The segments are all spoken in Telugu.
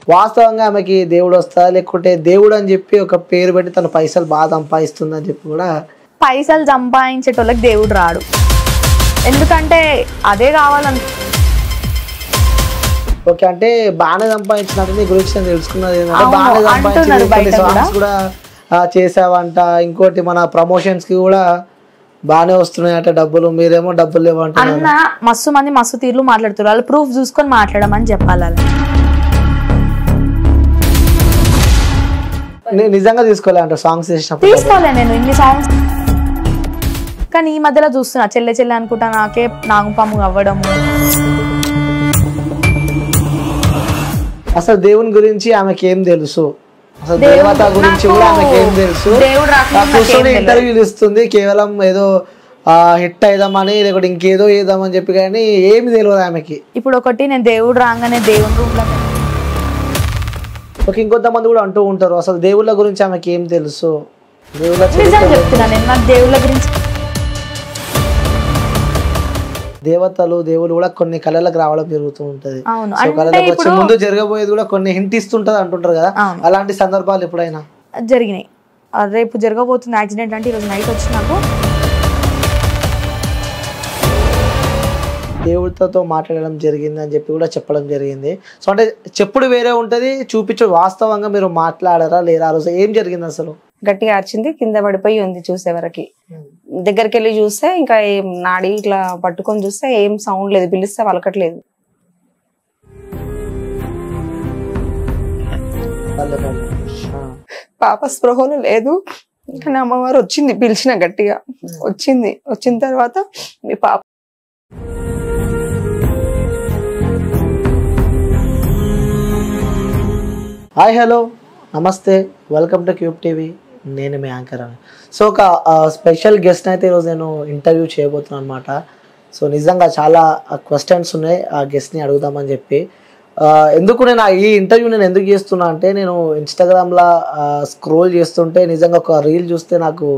వాస్తవంగా ఆమెకి దేవుడు వస్తా లేకుంటే దేవుడు అని చెప్పి ఒక పేరు పెట్టి తన పైసలు బాగా సంపాదిస్తుంది అని చెప్పి కూడా పైసలు సంపాదించేటోళ్ళకి దేవుడు రాడు, ఎందుకంటే అదే కావాలని. ఓకే, అంటే బాగానే సంపాదించినట్టు నీ గురించి నేను తెలుసుకున్నది ఏంటంటే అవును, బాగానే అంటున్నారు సంపాదించి బయట సాంగ్స్ కూడా చేసావంట, ఇంకోటి మన ప్రమోషన్స్ కి కూడా బాగానే వస్తున్నాయట డబ్బులు, మీరేమో డబ్బులు లేవంటున్నారు. అన్న మస్తు మంది మస్తు తీర్లు మాట్లాడుతున్నారు, వాళ్ళు ప్రూఫ్ చూసుకొని మాట్లాడమని చెప్పాలి. నిజంగా తీసుకోలే అంట సాంగ్స్ చేసినప్పుడు? తీసుకోలే నేను ఇన్ని సాంగ్స్, కానీ ఈ మధ్యలో చూస్తున్నా చెల్లె చెల్లె అనుకుంటా నాకే నాగుపాము అవ్వడము. అసలు దేవుని గురించి ఆమెకి ఏం తెలుసు, అసలు దేవత గురించి కూడా ఆమెకి ఏం తెలుసు? కూర్చొని ఇంటర్వ్యూలు ఇస్తుంది కేవలం ఏదో హిట్ అయిదామని లేకపోతే ఇంకేదో ఏదామని చెప్పి, కానీ ఏమి తెలియదు ఆమెకి. ఇప్పుడు ఒకటి నేను దేవుడు రాగానే దేవుని రూమ్ లో ఒక ఇంకొంతమంది కూడా అంటూ ఉంటారు అసలు దేవుళ్ళ గురించి ఆమెకి ఏం తెలుసు. దేవుళ్ళ చెప్తున్నా నేను, నాకు దేవుళ్ళ గురించి. దేవతలు దేవుళ్ళు కూడా కొన్ని కళలకు రావడం జరుగుతూ ఉంటది. అవును, కళలకు వచ్చే ముందు జరగబోయేది కూడా కొన్ని హింట్ ఇస్తుంటది అంటుంటారు కదా, అలాంటి సందర్భాలు ఎప్పుడైనా జరిగినాయి? రేపు జరగబోతుంది యాక్సిడెంట్ అంటే ఈరోజు నైట్ వచ్చి నాకు దేవుడితో మాట్లాడడం జరిగింది అని చెప్పి కూడా చెప్పడం జరిగింది. సో అంటే చెప్పుడు వేరే ఉంటది, చూపించు వాస్తవంగా మీరు మాట్లాడారా లేదా, ఆ రోజు ఏం జరిగింది అసలు? గట్టిగా అరిచింది, కింద పడిపోయి ఉంది. చూసేవరకి దగ్గరికి వెళ్ళి చూస్తే ఇంకా ఏం నాడి ఇట్లా పట్టుకొని చూస్తే ఏం సౌండ్ లేదు, పిలిస్తే వలకట్లేదు. పాప స్పృహలో లేదు, కానీ అమ్మవారు వచ్చింది, పిలిచిన గట్టిగా వచ్చింది. వచ్చిన తర్వాత మీ పాప హాయ్ హలో నమస్తే, వెల్కమ్ టు క్యూబ్ టీవీ, నేను మీ యాంకర్ అని. సో ఒక స్పెషల్ గెస్ట్ అయితే ఈరోజు నేను ఇంటర్వ్యూ చేయబోతున్నాను అనమాట. సో నిజంగా చాలా క్వశ్చన్స్ ఉన్నాయి ఆ గెస్ట్ని అడుగుదామని చెప్పి. ఎందుకు నేను ఈ ఇంటర్వ్యూ నేను ఎందుకు చేస్తున్నా అంటే, నేను ఇన్స్టాగ్రామ్లో స్క్రోల్ చేస్తుంటే నిజంగా ఒక రీల్ చూస్తే నాకు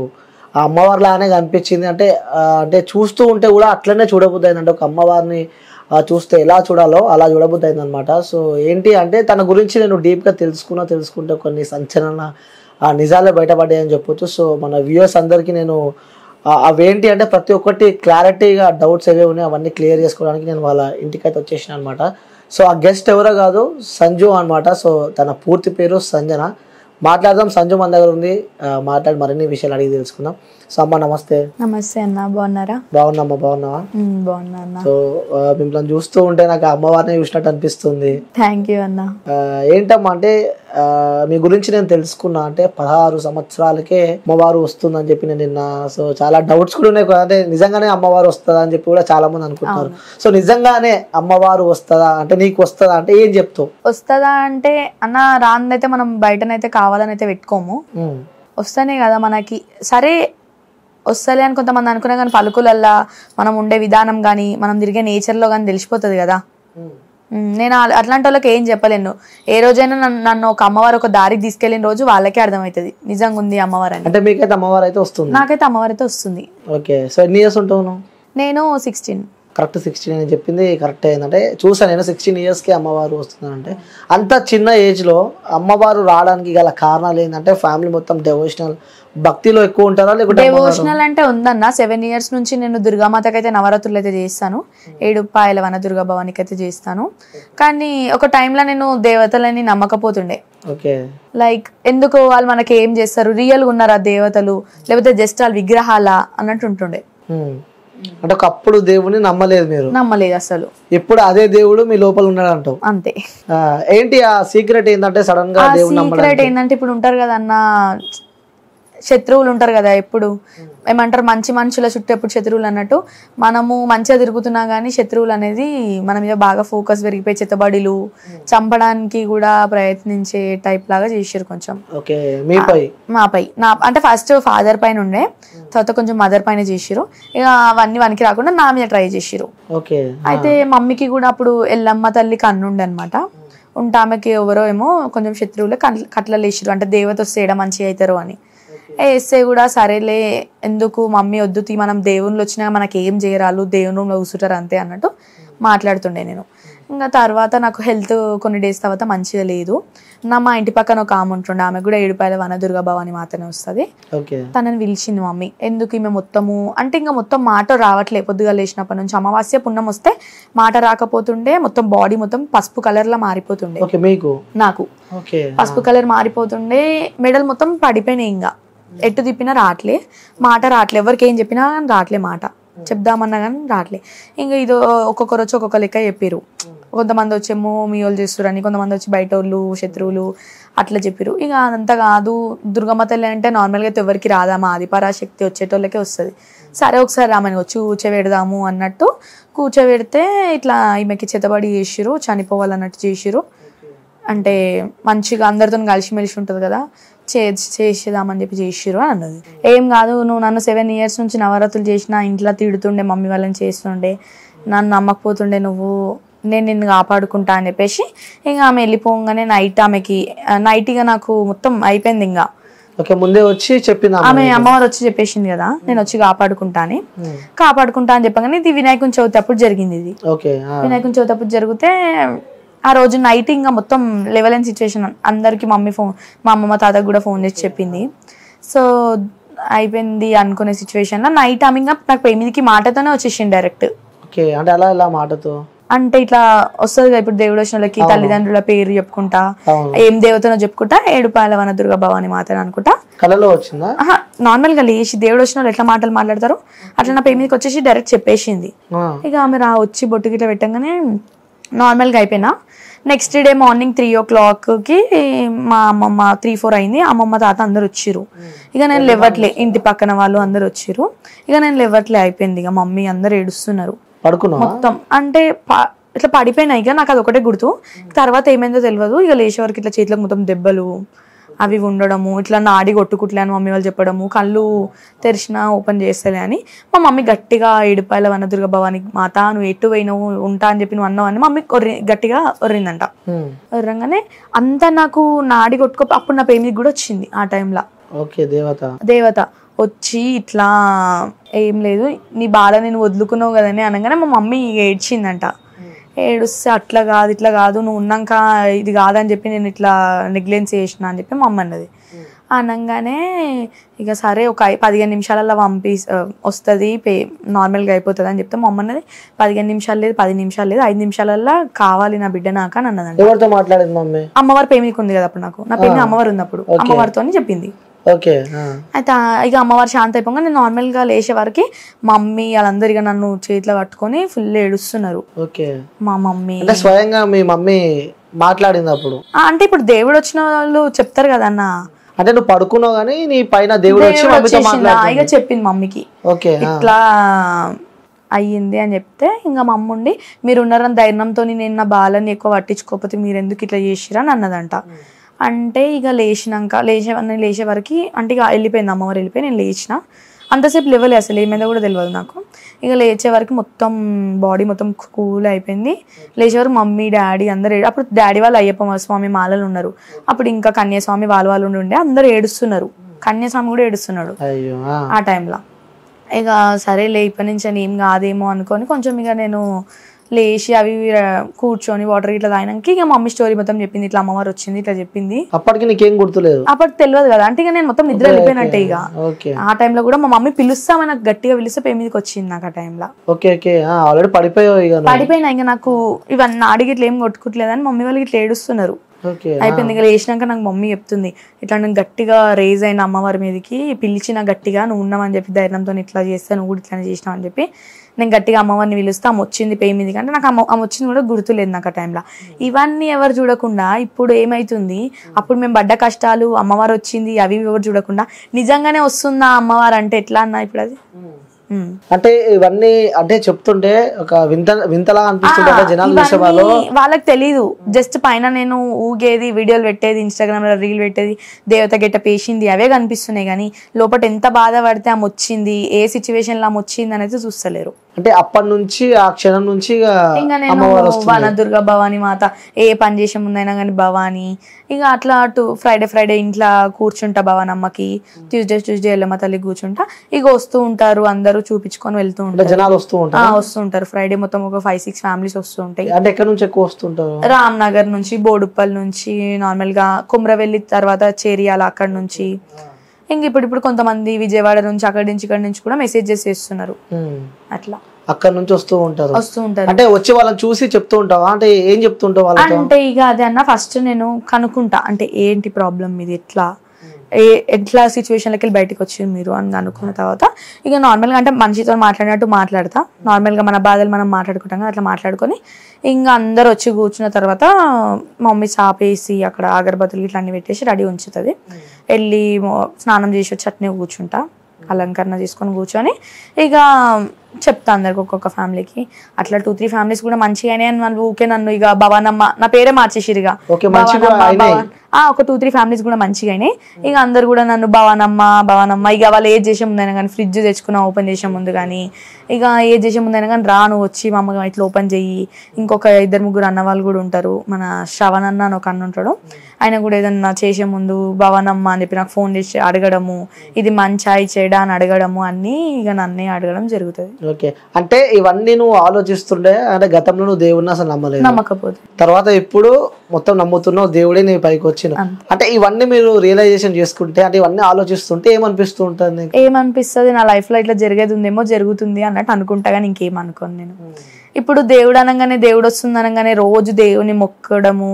ఆ అమ్మవారిలానే కనిపించింది. అంటే చూస్తూ ఉంటే కూడా అట్లనే చూడబుద్ధి అయిందంటే, ఒక అమ్మవారిని చూస్తే ఎలా చూడాలో అలా చూడబుద్ధి అయింది అనమాట. సో ఏంటి అంటే తన గురించి నేను డీప్గా తెలుసుకుంటే కొన్ని సంచలన నిజాలే బయటపడ్డాయని చెప్పొచ్చు. సో మన వ్యూయర్స్ అందరికీ నేను అవేంటి అంటే ప్రతి ఒక్కటి క్లారిటీగా డౌట్స్ ఏవే ఉన్నాయో అవన్నీ క్లియర్ చేసుకోవడానికి నేను వాళ్ళ ఇంటికైతే వచ్చేసిన అనమాట. సో ఆ గెస్ట్ ఎవరో కాదు, సంజు అనమాట. సో తన పూర్తి పేరు సంజన. మాట్లాడదాం, సంజు మన దగ్గర ఉంది, మాట్లాడి మరిన్ని విషయాలు అడిగి తెలుసుకుందాం. సో అమ్మ నమస్తే. నమస్తే అన్న, బాగున్నారా? బాగున్నామ్మా, బాగున్నావా? బాగున్నా అన్న. సో మిమ్మల్ని చూస్తూ ఉంటే నాకు అమ్మవారిని చూసినట్టు అనిపిస్తుంది. థ్యాంక్ యూ అన్న. ఏంటమ్మా అంటే మీ గురించి నేను తెలుసుకున్నా అంటే 16 సంవత్సరాలకే అమ్మవారు వస్తుందని చెప్పి నేను నిన్న. సో చాలా డౌట్స్ కూడా ఉన్నాయి, అంటే నిజంగానే అమ్మవారు వస్తుందా అని చెప్పి కూడా చాలా మంది అనుకుంటున్నారు. సో నిజంగానే అమ్మవారు వస్తుందా అంటే, నీకు వస్తుందా అంటే ఏం చెప్తావు? వస్తుందా అంటే అన్న, రాందైతే మనం బయటనైతే కావాలని అయితే పెట్టుకోము, వస్తేనే కదా మనకి. సరే వస్తలే అని కొంతమంది అనుకున్నా కానీ పలుకులల్లా మనం ఉండే విధానం కానీ మనం తిరిగే నేచర్లో కానీ తెలిసిపోతుంది కదా. నేను అట్లాంటి వాళ్ళకి ఏం చెప్పలేను. ఏ రోజైనా నన్ను ఒక అమ్మవారు ఒక దారికి తీసుకెళ్లిన రోజు వాళ్ళకే అర్థమవుతుంది నిజంగా ఉంది అమ్మవారు అని. అంటే మీకైతే అమ్మవారు అయితే వస్తుంది? నాకైతే అమ్మవారు అయితే వస్తుంది. ఓకే, సో ఎన్ని ఇయర్స్ ఉంటావు? నేను 16. కరెక్ట్ 16 అని చెప్పింది కరెక్ట్. ఏంటంటే చూసాను నేను 16 ఇయర్స్కి అమ్మవారు వస్తుందంటే. అంత చిన్న ఏజ్లో అమ్మవారు రావడానికి గల కారణాలు ఏంటంటే, ఫ్యామిలీ మొత్తం డెవోషనల్ భక్తిలో ఎక్కువ ఉంటారా లేకుంటే? డెవోషనల్ అంటే ఉందన్న, 7 years నుంచి నేను దుర్గామాతకి అయితే నవరాత్రులు అయితే చేస్తాను, 7 పాయల వన దుర్గా భవానికి అయితే చేస్తాను. కానీ ఒక టైంలో నేను దేవతలని నమ్మకపోతుండే. లైక్ ఎందుకు వాళ్ళు మనకి ఏం చేస్తారు, రియల్గా ఉన్నారా దేవతలు లేకపోతే జస్ట్ వాళ్ళు విగ్రహాలా అన్నట్టు ఉంటుండే. అంటే ఒకప్పుడు దేవుడిని నమ్మలేదు మీరు? నమ్మలేదు అసలు. ఇప్పుడు అదే దేవుడు మీ లోపల ఉన్నాడు అంటావు? అంతే. ఏంటి ఆ సీక్రెట్ ఏంటంటే సడన్ గా దేవుడు నమ్మడం? సీక్రెట్ ఏంటంటే ఇప్పుడు ఉంటారు కదా అన్న, శత్రువులు ఉంటారు కదా, ఎప్పుడు ఏమంటారు మంచి మనుషుల చుట్టూ ఎప్పుడు శత్రువులు అన్నట్టు, మనము మంచిగా తిరుగుతున్నా కానీ శత్రువులు అనేది మన మీద బాగా ఫోకస్ పెరిగిపోయి చెత్తబడిలు చంపడానికి కూడా ప్రయత్నించే టైప్ లాగా చేసారు కొంచెం. మాపై అంటే ఫస్ట్ ఫాదర్ పైన ఉండే, తర్వాత కొంచెం మదర్ పైన చేసిరు. ఇక అవన్నీ వనికి రాకుండా నా మీద ట్రై చేసిరు. అయితే మమ్మీకి కూడా అప్పుడు ఎల్లమ్మ తల్లి కన్నుండే అనమాట. ఉంటే ఆమెకి ఎవరో ఏమో కొంచెం శత్రువులే కట్లలు వేసిరు, అంటే దేవత వస్తే ఏడ మంచిగా అవుతారు అని. వేస్తే కూడా సరేలే ఎందుకు మమ్మీ వద్దు, మనం దేవుళ్ళు వచ్చినా మనకి ఏం చేయరాలు, దేవుని రూమ్లో కూర్చుంటారు అంతే అన్నట్టు మాట్లాడుతుండే నేను. ఇంకా తర్వాత నాకు హెల్త్ కొన్ని డేస్ తర్వాత మంచిగా లేదు. మా ఇంటి పక్కన ఒక ఆమె ఉంటుండే, ఆమె కూడా ఏడుపాయల వనదుర్గ భవాని మాతనే వస్తుంది. తనని పిలిచింది మమ్మీ. ఎందుకు ఈమె మొత్తము అంటే ఇంకా మొత్తం మాట రావట్లేదు. పొద్దుగా లేచినప్పటి నుంచి అమావాస్య పుణ్యం వస్తే మాట రాకపోతుండే, మొత్తం బాడీ మొత్తం పసుపు కలర్ లా మారిపోతుండే. నాకు పసుపు కలర్ మారిపోతుండే, మెడల్ మొత్తం పడిపోయినాయి. ఇంకా ఎట్టు తిప్పినా రావట్లే, మాట రావట్లే, ఎవరికి ఏం చెప్పినా కానీ రావట్లే, మాట చెప్దామన్నా కానీ రావట్లే. ఇంకా ఇది ఒక్కొక్కరు వచ్చి ఒక్కొక్క లెక్క చెప్పారు. కొంతమంది వచ్చేమో మీ వాళ్ళు చేస్తురని, కొంతమంది వచ్చి బయట వాళ్ళు శత్రువులు అట్లా చెప్పారు. ఇక అదంతా కాదు, దుర్గమ్మ తల్లి అంటే నార్మల్గా అయితే ఎవరికి రాదా, మా ఆదిపరాశక్తి వచ్చేటోళ్ళకే వస్తుంది. సరే ఒకసారి రామని వచ్చి కూర్చోబెడదాము అన్నట్టు కూర్చోబెడితే ఇట్లా ఈమెకి చేతబడి చేసిరు, చనిపోవాలన్నట్టు చేసిరు. అంటే మంచిగా అందరితో కలిసిమెలిసి ఉంటుంది కదా, చేసేదామని చెప్పి చేసిరు అని అన్నది. ఏం కాదు, నువ్వు నన్ను 7 years నుంచి నవరాత్రులు చేసిన, ఇంట్లో తిడుతుండే, మమ్మీ వాళ్ళని చేస్తుండే, నన్ను నమ్మకపోతుండే నువ్వు, నేను నిన్ను కాపాడుకుంటా అని చెప్పేసి ఇంకా ఆమె వెళ్ళిపోగానే ఆమెకి నైట్గా నాకు మొత్తం అయిపోయింది. ఇంకా ముందే వచ్చి చెప్పింది ఆమె, అమ్మవారు వచ్చి చెప్పేసింది కదా నేను వచ్చి కాపాడుకుంటా అని చెప్పగానే ఇది వినాయకుని చవితి అప్పుడు జరిగింది. ఇది వినాయకుని చవితి అప్పుడు జరిగితే ఆ రోజు నైట్ ఇంకా మొత్తం లెవెల్ అండ్ సిచ్యువేషన్ అందరికి మమ్మీ ఫోన్, మా అమ్మమ్మ తాతకు కూడా ఫోన్ చేసి చెప్పింది. సో అయిపోయింది అనుకునే సిచ్యువేషన్ లో నైట్ ఆమె ఇంకా నాకు 8కి మాటతోనే వచ్చేసింది డైరెక్ట్. అంటే ఇట్లా వస్తుంది కదా ఇప్పుడు దేవుడు వచ్చిన వాళ్ళకి తల్లిదండ్రుల పేరు చెప్పుకుంటా, ఏం దేవతనో చెప్పుకుంటా, ఏడుపాయల వనదుర్గ భవాని మాతని అనుకుంటా నార్మల్ గా లేచి దేవుడు వచ్చిన వాళ్ళు ఎట్లా మాటలు మాట్లాడతారు అట్లా నా 8కి వచ్చేసి డైరెక్ట్ చెప్పేసింది. ఇక ఆమె వచ్చి బొట్టు గిట్లా పెట్టంగానే నార్మల్ గా అయిపోయినా. నెక్స్ట్ డే మార్నింగ్ 3 o'clockకి మా అమ్మమ్మ 3-4 అయింది, అమ్మమ్మ తాత అందరు వచ్చిర్రు. ఇక నేను లేవట్లే, ఇంటి పక్కన వాళ్ళు అందరు వచ్చిర్రు. ఇక నేను లేవట్లే, అయిపోయింది. ఇక మమ్మీ అందరు ఏడుస్తున్నారు మొత్తం. అంటే ఇట్లా పడిపోయినా, ఇక నాకు అది ఒకటే గుర్తు, తర్వాత ఏమైందో తెలియదు. ఇక లేచే వరకు ఇట్లా చేతులకు మొత్తం దెబ్బలు అవి ఉండడము, ఇట్లా నాడి కొట్టుకుట్లే అని మమ్మీ వాళ్ళు చెప్పడము, కళ్ళు తెరిచినా ఓపెన్ చేస్తలే అని. మా మమ్మీ గట్టిగా ఏడుపాయల వనదుర్గ భవాని మాత నువ్వు ఎటు పోయినావు ఉంటా అని చెప్పి నువ్వు అన్నావు అని మమ్మీ గట్టిగా ఒర్రిందంట. ఒర్రంగానే అంతా నాకు నాడి కొట్టుకో, అప్పుడు నా 8కి కూడా వచ్చింది ఆ టైంలో దేవత వచ్చి ఇట్లా ఏం లేదు నీ బాధ నేను వదులుకున్నావు కదని అనగానే మా మమ్మీ ఏడ్చిందంట. ఏడుస్తే అట్లా కాదు ఇట్లా కాదు, నువ్వు ఉన్నాక ఇది కాదని చెప్పి నేను ఇట్లా నెగ్లెన్స్ చేసిన అని చెప్పి మా అమ్మ అన్నది. అనగానే ఇక సరే ఒక 15 నిమిషాలలో వస్తుంది, నార్మల్గా అయిపోతుంది అని చెప్తే మా అమ్మ అన్నది 15 నిమిషాలు లేదు, 10 నిమిషాలు లేదు, 5 నిమిషాలలో కావాలి నా బిడ్డ నాక అని అన్నదంట. అమ్మవారి పేమికి ఉంది కదా అప్పుడు, నాకు నా పేమి అమ్మవారు ఉంది అప్పుడు, అమ్మవారితో చెప్పింది. అయితే ఇక అమ్మవారు శాంతి అయిపోగా నేను నార్మల్ గా లేచే వరకు మమ్మీ వాళ్ళందరూ ఇక నన్ను చేతిలో పట్టుకొని ఫుల్ ఏడుస్తున్నారు. మా మమ్మీ స్వయంగా మీ మమ్మీ మాట్లాడింది అప్పుడు? అంటే ఇప్పుడు దేవుడు వచ్చిన వాళ్ళు చెప్తారు కదా అన్న, అంటే నువ్వు పడుకున్నావు కానీ నీ పైన దేవుడు ఇక చెప్పింది మమ్మీకి ఇట్లా అయ్యింది అని చెప్తే ఇంకా మా అమ్మ ఉండి మీరు ఉన్నారని ధైర్యంతో నేను నా బాలని ఎక్కువ పట్టించుకోకపోతే మీరు ఎందుకు ఇట్లా చేసిరా అని అన్నదంట. అంటే ఇక లేచే వరకు అంటే ఇక వెళ్ళిపోయింది, అమ్మవారు వెళ్ళిపోయి నేను లేచిన. అంతసేపు లెవెల్ అసలు ఏమైందో కూడా తెలియదు నాకు. ఇక లేచే వరకు మొత్తం బాడీ మొత్తం కూల్ అయిపోయింది. లేచే వరకు మమ్మీ డాడీ అందరు అప్పుడు డాడీ వాళ్ళు అయ్యప్ప స్వామి మాలలు ఉన్నారు, అప్పుడు ఇంకా కన్యాస్వామి వాళ్ళు ఉండే అందరు ఏడుస్తున్నారు, కన్యాస్వామి కూడా ఏడుస్తున్నాడు ఆ టైంలో. ఇక సరే ఇప్పటి నుంచి అని ఏం కాదేమో అనుకొని కొంచెం ఇక నేను లేచి అవి కూర్చొని వాటర్ ఇట్లా తాగినాక ఇక మమ్మీ స్టోరీ మొత్తం చెప్పింది, ఇట్లా అమ్మవారు వచ్చింది ఇట్లా చెప్పింది. అప్పటికి నీకేం గుర్తులేదు? అప్పటికి తెలియదు కదా, అంటే ఇక నేను మొత్తం నిద్ర వెళ్ళిపోయినట్టే. ఇక ఆ టైంలో కూడా మా మమ్మీ పిలుస్తామని నాకు గట్టిగా పిలిస్తే 8కి వచ్చింది నాకు ఆ టైంలో. పడిపోయినా ఇక నాకు ఇవన్నీ అడిగి ఇట్లా ఏం కొట్టుకోవట్లేదని మమ్మీ వాళ్ళకి ఇట్లా ఏడుస్తున్నారు. అయిపోయింది. ఇక లేచినాక నాకు మమ్మీ చెప్తుంది ఇట్లా నేను గట్టిగా రేజ్ అయిన అమ్మవారి మీదకి పిలిచిన గట్టిగా నువ్వు ఉన్నావని చెప్పి ధైర్యంతో ఇట్లా చేస్తే నువ్వు కూడా ఇట్లానే చేసినావు అని చెప్పి నేను గట్టిగా అమ్మవారిని పిలుస్తే ఆమె వచ్చింది పేయి మీదకి. అంటే నాకు ఆమె వచ్చింది కూడా గుర్తులేదు నాకు ఆ టైంలో. ఇవన్నీ ఎవరు చూడకుండా ఇప్పుడు ఏమైతుంది, అప్పుడు మేము పడ్డ కష్టాలు అమ్మవారు వచ్చింది అవి ఎవరు చూడకుండా నిజంగానే వస్తుందా అమ్మవారు అంటే ఎట్లా అన్నా ఇప్పుడు అది. అంటే ఇవన్నీ అంటే చెప్తుంటే ఒక వింతలా అనిపిస్తుంది జనాలు చూసే వాళ్ళు. వాళ్ళకి తెలీదు, జస్ట్ పైన నేను ఊగేది వీడియోలు పెట్టేది ఇన్స్టాగ్రామ్ లో రీల్ పెట్టేది దేవత గెటప్ వేసింది అవే కనిపిస్తున్నాయి, కానీ లోపల ఎంత బాధపడితే ఆమె వచ్చింది ఏ సిచ్యువేషన్ లో ఆమె వచ్చింది అనేది చూస్తలేరు. అంటే అప్పటి నుంచి ఆ క్షణం నుంచి ఇంకా నేను వనదుర్గ భవాని మాత ఏ పని చేసే ముందైనా కానీ భవాని ఇక అట్లా ఫ్రైడే ఇంట్లో కూర్చుంటా భవనమ్మకి, ట్యూస్డే ఎల్లమ్మ తల్లి కూర్చుంటా. ఇక వస్తూ ఉంటారు అందరూ, చూపించుకొని వెళ్తూ ఉంటారు, జనాలు వస్తూ ఉంటారు. వస్తూ ఉంటారు. ఫ్రైడే మొత్తం ఒక 5-6 ఫ్యామిలీస్ వస్తూ ఉంటాయి. అంటే ఎక్కడ నుంచి ఎక్కువ వస్తుంటారు? రామ్ నగర్ నుంచి, బోడుప్పల్ నుంచి, నార్మల్ గా కుమ్రవెల్లి, తర్వాత చేరియాల అక్కడ నుంచి. ఇంక ఇప్పుడు కొంతమంది విజయవాడ నుంచి, ఇక్కడ నుంచి కూడా మెసేజెస్ చేస్తున్నారు. అట్లా అక్కడ నుంచి వస్తూ ఉంటారు. అంటే వచ్చి వాళ్ళని చూసి చెప్తూ ఉంటావా? అంటే ఏం చెప్తుంటావు వాళ్ళతో? అంటే ఇక అదే అన్న, ఫస్ట్ నేను కనుక్కుంటా, అంటే ఏంటి ప్రాబ్లం ఇది, ఎట్లా సిచ్యువేషన్లకి వెళ్ళి బయటకు వచ్చింది మీరు అని అనుకున్న తర్వాత ఇక నార్మల్గా అంటే మనిషితో మాట్లాడినట్టు మాట్లాడతా. నార్మల్గా మన బాధలు మనం మాట్లాడుకుంటాం కదా, అట్లా మాట్లాడుకొని ఇంకా అందరు వచ్చి కూర్చున్న తర్వాత మమ్మీ చాపేసి అక్కడ అగరబత్తులు ఇట్లా అన్ని పెట్టేసి రెడీ ఉంచుతుంది. వెళ్ళి స్నానం చేసి వచ్చి అట్నే కూర్చుంటా, అలంకరణ తీసుకొని కూర్చొని ఇక చెప్తా అందరికి, ఒక్కొక్క ఫ్యామిలీకి. అట్లా 2-3 ఫ్యామిలీస్ కూడా మంచిగానే అని వాళ్ళు ఊకే నన్ను ఇక భవానమ్మ, నా పేరే మార్చేసిరుగా, ఒక 2-3 ఫ్యామిలీస్ కూడా మంచిగా అయినాయి. ఇక అందరు కూడా నన్ను భవానమ్మ ఇక వాళ్ళు ఏది చేసే ముందైనా కానీ, ఫ్రిడ్జ్ తెచ్చుకున్నా ఓపెన్ చేసే ముందు కానీ, ఇక ఏది చేసే ముందైనా కానీ రాను వచ్చి మా అమ్మ ఇట్లా ఓపెన్ చెయ్యి. ఇంకొక 2-3 అన్న వాళ్ళు కూడా ఉంటారు, మన శ్రవణ్ అన్న అని ఒక అన్న ఉంటాడు, ఆయన కూడా ఏదన్నా చేసే ముందు భవానమ్మ అని చెప్పి నాకు ఫోన్ చేసి అడగడము, ఇది మంచి చెడా అని అడగడము, అన్ని ఇక నన్నే అడగడం జరుగుతుంది. ఓకే, అంటే ఇవన్నీ నువ్వు ఆలోచిస్తుండే, అంటే గతంలో నువ్వు దేవుడిని అసలు నమ్మకపోతే తర్వాత ఇప్పుడు మొత్తం నమ్ముతున్నావు, దేవుడే నీ పైకి వచ్చిన. అంటే ఇవన్నీ మీరు రియలైజేషన్ చేసుకుంటే, అంటే ఇవన్నీ ఆలోచిస్తుంటే ఏమనిపిస్తూ ఉంటుంది? ఏమనిపిస్తుంది, నా లైఫ్ లో ఇట్లా జరిగేది ఉందేమో, జరుగుతుంది అన్నట్టు అనుకుంటా, కానీ ఇంకేం అనుకోను నేను. ఇప్పుడు దేవుడు అనగానే, దేవుడు వస్తుంది అనగానే రోజు దేవుని మొక్కడము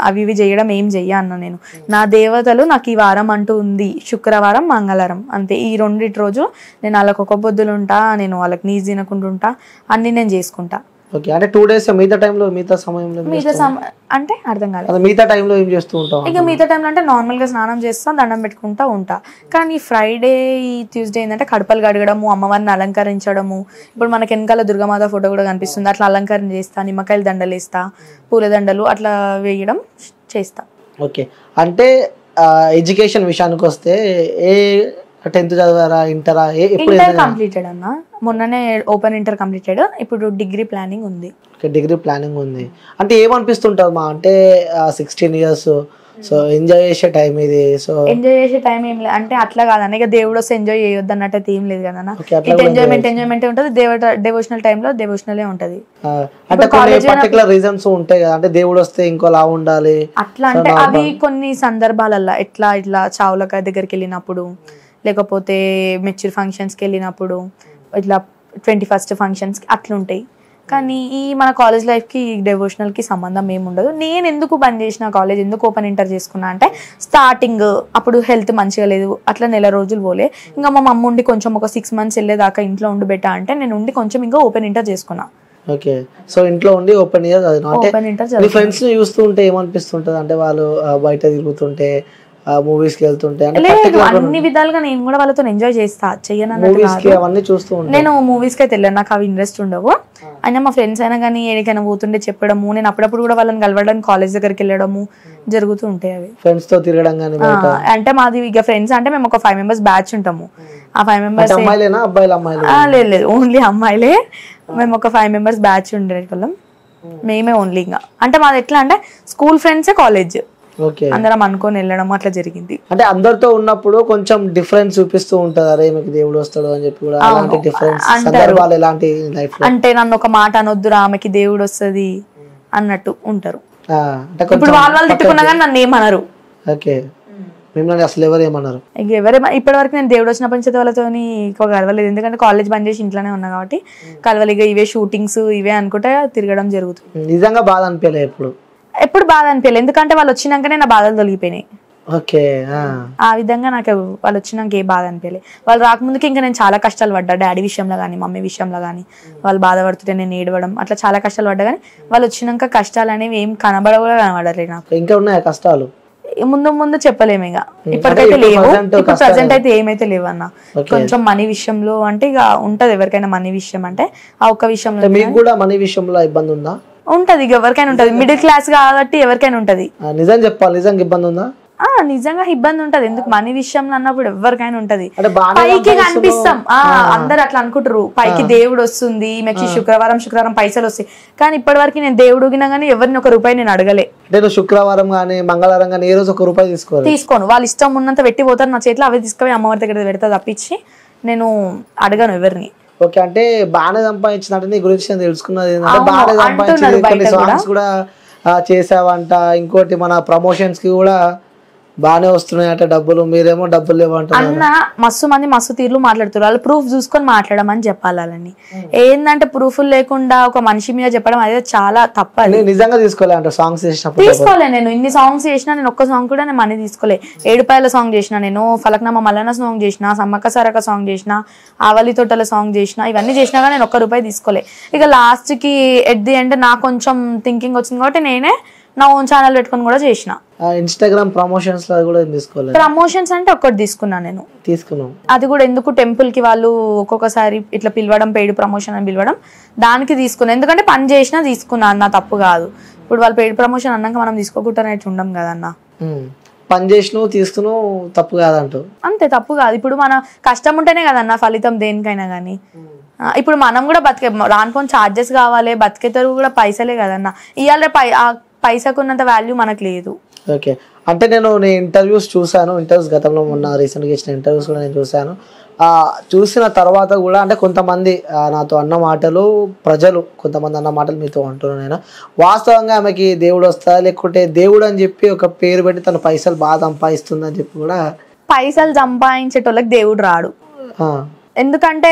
అవి ఇవి చేయడం ఏం చెయ్య అన్న నేను. నా దేవతలు నాకు ఈ వారం అంటూ ఉంది, శుక్రవారం మంగళవారం అంతే. ఈ 2 రోజు నేను వాళ్ళకి ఒక పొద్దులు ఉంటా, నేను వాళ్ళకి నీసు తినకుండా అన్ని నేను చేసుకుంటా. ఓకే, అంటే 2 days మిగతా టైంలో, మిగతా సమయంలో అంటే అర్థం కాలేదు. మిగతా టైంలో ఏం చేస్తూ ఉంటావు? ఇక మిగతా టైంలో అంటే నార్మల్ గా స్నానం చేస్తా, దండం పెట్టుకుంటా ఉంటా. కానీ ఫ్రైడే, ట్యూస్డే ఏంటంటే కడపలు కడగడము, అమ్మవారిని అలంకరించడము. ఇప్పుడు మనకి వెనకాల దుర్గామాత ఫోటో కూడా కనిపిస్తుంది, అట్లా అలంకరణ చేస్తా, నిమ్మకాయలు దండలు వేస్తా, పూల దండలు అట్లా వేయడం చేస్తా. ఓకే, అంటే ఎడ్యుకేషన్ విషయానికి వస్తే 10th చదివారా, ఇంటరా? ఇంటర్ కంప్లీటెడ్ అన్న, మొన్ననే ఓపెన్ ఇంటర్ కంప్లీటెడ్, ఇప్పుడు డిగ్రీ ప్లానింగ్ ఉంది. డిగ్రీ ప్లానింగ్ ఉంది. అంటే ఏమనిపిస్తుంటుంది మా, అంటే 16 years, సో ఎంజాయ్ చేసే టైం ఇది. సో ఎంజాయ్ చేసే టైం ఏం లేదు అంటే అట్లా కాదన్న, ఇక దేవుడు వస్తే ఎంజాయ్ చేయొద్దు అన్నట్టు అయితే ఏం లేదు కదన్న. ఇట్ ఎంజాయ్మెంట్ ఉంటుంది, డెవోషనల్ టైంలో డెవోషనలే ఉంటది. అంటే పర్టికులర్ రీజన్స్ ఉంటాయి కదా, అంటే దేవుడు వస్తే ఇంకోలా ఉండాలి అట్లా, అంటే అవి కొన్ని సందర్భాలల్లో ఇట్లా చావుల దగ్గరికి వెళ్ళినప్పుడు, లేకపోతే మెచ్యూర్ ఫంక్షన్స్కి వెళ్ళినప్పుడు, ఇట్లా 21st ఫంక్షన్స్కి అట్లా ఉంటాయి. కానీ ఈ మన కాలేజ్ లైఫ్కి, డెవోషనల్కి సంబంధం ఏముండదు. నేను ఎందుకు బంద్ చేసిన కాలేజ్, ఎందుకు ఓపెన్ ఇంటర్ చేసుకున్నా అంటే, స్టార్టింగ్ అప్పుడు హెల్త్ మంచిగా లేదు, అట్లా నెల రోజులు పోలే. ఇంకా మా మమ్మ ఉండి కొంచెం ఒక 6 months వెళ్ళేదాకా ఇంట్లో ఉండి బెట్టా అంటే, నేను ఉండి కొంచెం ఇంకా ఓపెన్ ఇంటర్ చేసుకున్నా. ఓకే, సో ఇంట్లో ఉండి ఓపెన్ ఇయర్ చదివినా. ఫ్రెండ్స్ ని చూస్తూ ఉంటే ఏమనిపిస్తుంటది, అంటే వాళ్ళు బయట తిరుగుతుంటే, మూవీస్ కి వెళ్తుంటే, అన్ని విధాలుగా నేను కూడా వాళ్ళతో ఎంజాయ్ చేస్తా, అవన్నీ చూస్తూ ఉంటాను. నేను మూవీస్ కి అయితే వెళ్ళాను, నాకు అవి ఇంట్రెస్ట్ ఉండవు. అయినా మా ఫ్రెండ్స్ అయినా కానీ ఏడికైనా పోతుండే చెప్పడము, నేను అప్పుడప్పుడు కూడా వాళ్ళని కలవడానికి కాలేజ్ దగ్గరికి వెళ్ళడము జరుగుతూ ఉంటాయి. అవి ఫ్రెండ్స్ తో తిరగడం కానీ, అంటే మాది ఇక ఫ్రెండ్స్ అంటే మేము ఒక 5 members బ్యాచ్ ఉంటాము. ఆ 5 members లేదు, ఓన్లీ అమ్మాయిలే. మేము ఒక 5 members బ్యాచ్ ఉండేటోళ్ళం, మేమే ఓన్లీ. ఇంకా అంటే మాది ఎట్లా అంటే స్కూల్ ఫ్రెండ్సే కాలేజ్, అందరం అనుకొని వెళ్ళడం అట్లా జరిగింది. అంటే అందరితో ఉన్నప్పుడు కొంచెం డిఫరెన్స్ చూపిస్తూ ఉంటది, అరే మీకు దేవుడు వస్తాడు అని చెప్పి కూడా. అలాంటి డిఫరెన్స్ సందర్భాలు ఎలాంటి లైఫ్ లో? అంటే నన్ను ఒక మాట అనొద్దురా, ఆమెకి దేవుడు వస్తుంది అన్నట్టు ఉంటారు. ఇప్పుడు వాళ్ళు తిట్టుకున్నా కానీ నన్ను ఏమనరు. ఓకే, మిమ్మల్ని అసలు ఎవరు ఏమన్నారు? ఇప్పటి వరకు నేను దేవుడు వచ్చిన పంచాయతీ వాళ్ళతో ఎక్కువ కలవలేదు, ఎందుకంటే కాలేజ్ బంద్ చేసి ఇంట్లోనే ఉన్నా కాబట్టి కలవలిగా ఇవే షూటింగ్స్ ఇవే అనుకుంటే తిరగడం జరుగుతుంది. నిజంగా బాధ అనిపించలేదు? ఎప్పుడు బాధ అనిపించలేదు, ఎందుకంటే వాళ్ళు వచ్చినాకనే నా బాధలు తొలగిపోయినాయి. ఓకే, ఆ విధంగా నాకు వాళ్ళు వచ్చినాక ఏ బాధ అనిపించలేదు. వాళ్ళు రాకముందుకి ఇంకా నేను చాలా కష్టాలు పడ్డా, డాడీ విషయంలో కానీ, మమ్మీ విషయంలో కానీ. వాళ్ళు బాధపడుతుంటే నేను ఏడవడం, అట్లా చాలా కష్టాలు పడ్డా. కానీ వాళ్ళు వచ్చినాక కష్టాలు అనేవి ఏం కనబడలేదు నాకు. ఇంకా ఉన్నాయా కష్టాలు? ముందు చెప్పలేము, ఇక ఇప్పటికైతే లేవు. ఇప్పుడు ప్రజెంట్ అయితే ఏమైతే లేవు అన్న. కొంచెం మనీ విషయంలో అంటే ఇక ఉంటది, ఎవరికైనా మనీ విషయం అంటే ఆ ఒక్క విషయంలో. మీకు కూడా మనీ విషయంలో ఇబ్బంది ఉందా? ఉంటది, ఇక ఎవరికైనా ఉంటది, మిడిల్ క్లాస్ కాబట్టి ఎవరికైనా ఉంటది. నిజం చెప్పాలి, నిజంగా ఇబ్బంది ఉందా? నిజంగా ఇబ్బంది ఉంటది, ఎందుకు మనీ విషయంలో అన్నప్పుడు ఎవరికైనా ఉంటది. పైకి కనిపిస్తాం, అందరు అట్లా అనుకుంటారు, పైకి దేవుడు వస్తుంది, ఈమెకి శుక్రవారం పైసలు వస్తాయి. కానీ ఇప్పటి వరకు నేను దేవుడు గినా గానీ ఎవరిని 1 రూపాయి నేను అడగలే. అంటే నువ్వు శుక్రవారం కానీ మంగళవారం కానీ ఏ రోజు ₹1 తీసుకోవాలి? తీసుకోను, వాళ్ళు ఇష్టం ఉన్నంత పెట్టి పోతారు నా చేతిలో, అవే తీసుకొని అమ్మవారి దగ్గర పెడతా తప్పించి నేను అడగను ఎవరిని. ఓకే, అంటే బాగానే సంపాదించినట్టు నీ గురించి నేను తెలుసుకున్నది ఏంటంటే అవును, బాగానే సంపాదించింది, అంటున్నారు కొన్ని బయట సాంగ్స్ కూడా చేసావంట, ఇంకోటి మన ప్రమోషన్స్ కి కూడా బాగానే వస్తున్నాయంట డబ్బులు, మీరేమో డబ్బులు లేవంటారు. అన్న మస్తు మంది మస్తు తీర్లు మాట్లాడుతారు, వాళ్ళు ప్రూఫ్ చూసుకొని మాట్లాడమని చెప్పాలి వాళ్ళని. ఏంటంటే ప్రూఫ్లు లేకుండా ఒక మనిషి మీద చెప్పడం అదే చాలా తప్పది. నేను నిజంగా తీసుకోలే అంట సాంగ్స్ చేసినప్పుడు? తీసుకోలే, నేను ఇన్ని సాంగ్స్ చేసినా నేను ఒక్క సాంగ్ కూడా నేను మనీ తీసుకోలే. ఏడుపాయల సాంగ్ చేసిన, నేను ఫలక్నామా మల్లన్న సాంగ్ చేసిన, సమ్మక్క సారక్క సాంగ్ చేసిన, ఆవలి తోటల సాంగ్ చేసిన, ఇవన్నీ చేసినా కానీ నేను ₹1 తీసుకోలే. ఇక లాస్ట్ కి ఎట్ ది ఎండ్ నాకు కొంచెం థింకింగ్ వచ్చింది కాబట్టి నేనే నా ఓన్ ఛానల్ పెట్టుకొని కూడా చేసిన. ఇన్స్టాగ్రామ్ ప్రమోషన్స్ లో కూడా తీసుకోలేదు? ప్రమోషన్స్ అంటే ఒక్కటి తీసుకున్నా నేను. తీసుకున్నాం, అది కూడా ఎందుకు టెంపుల్ కి వాళ్ళు ఒక్కొక్కసారి ఇట్లా పిలవడం, పెయిడ్ ప్రమోషన్ అని పిలవడం, దానికి తీసుకున్నా. ఎందుకంటే పని చేసినా తీసుకున్నా, అన్న తప్పు కాదు. ఇప్పుడు వాళ్ళు పెయిడ్ ప్రమోషన్ అన్నాక మనం తీసుకోకుండా ఉండం కదన్న. పని చేసినావు తీసుకున్నావు, తప్పు కాదంటూ? అంతే, తప్పు కాదు. ఇప్పుడు మన కష్టం ఉంటేనే కదన్న ఫలితం దేనికైనా కానీ. ఇప్పుడు మనం కూడా బతికే రానుకొని ఛార్జెస్ కావాలి, బతికేతరు కూడా పైసలే కదన్న. ఇవాళ పైసకు ఉన్నంత వాల్యూ మనకు లేదు. ఓకే, అంటే నేను ఇంటర్వ్యూస్ చూసాను, ఇంటర్వ్యూస్ గతంలో మొన్న రీసెంట్గా ఇచ్చిన ఇంటర్వ్యూస్ కూడా నేను చూసాను. చూసిన తర్వాత కూడా అంటే కొంతమంది నాతో అన్న మాటలు, ప్రజలు కొంతమంది అన్న మాటలు మీతో అంటున్నాను నేను. వాస్తవంగా ఆమెకి దేవుడు వస్తా, లేకుంటే దేవుడు అని చెప్పి ఒక పేరు పెట్టి తన పైసలు బాగా సంపాదిస్తుంది అని చెప్పి కూడా? పైసలు సంపాదించేటోళ్ళకి దేవుడు రాడు. ఎందుకంటే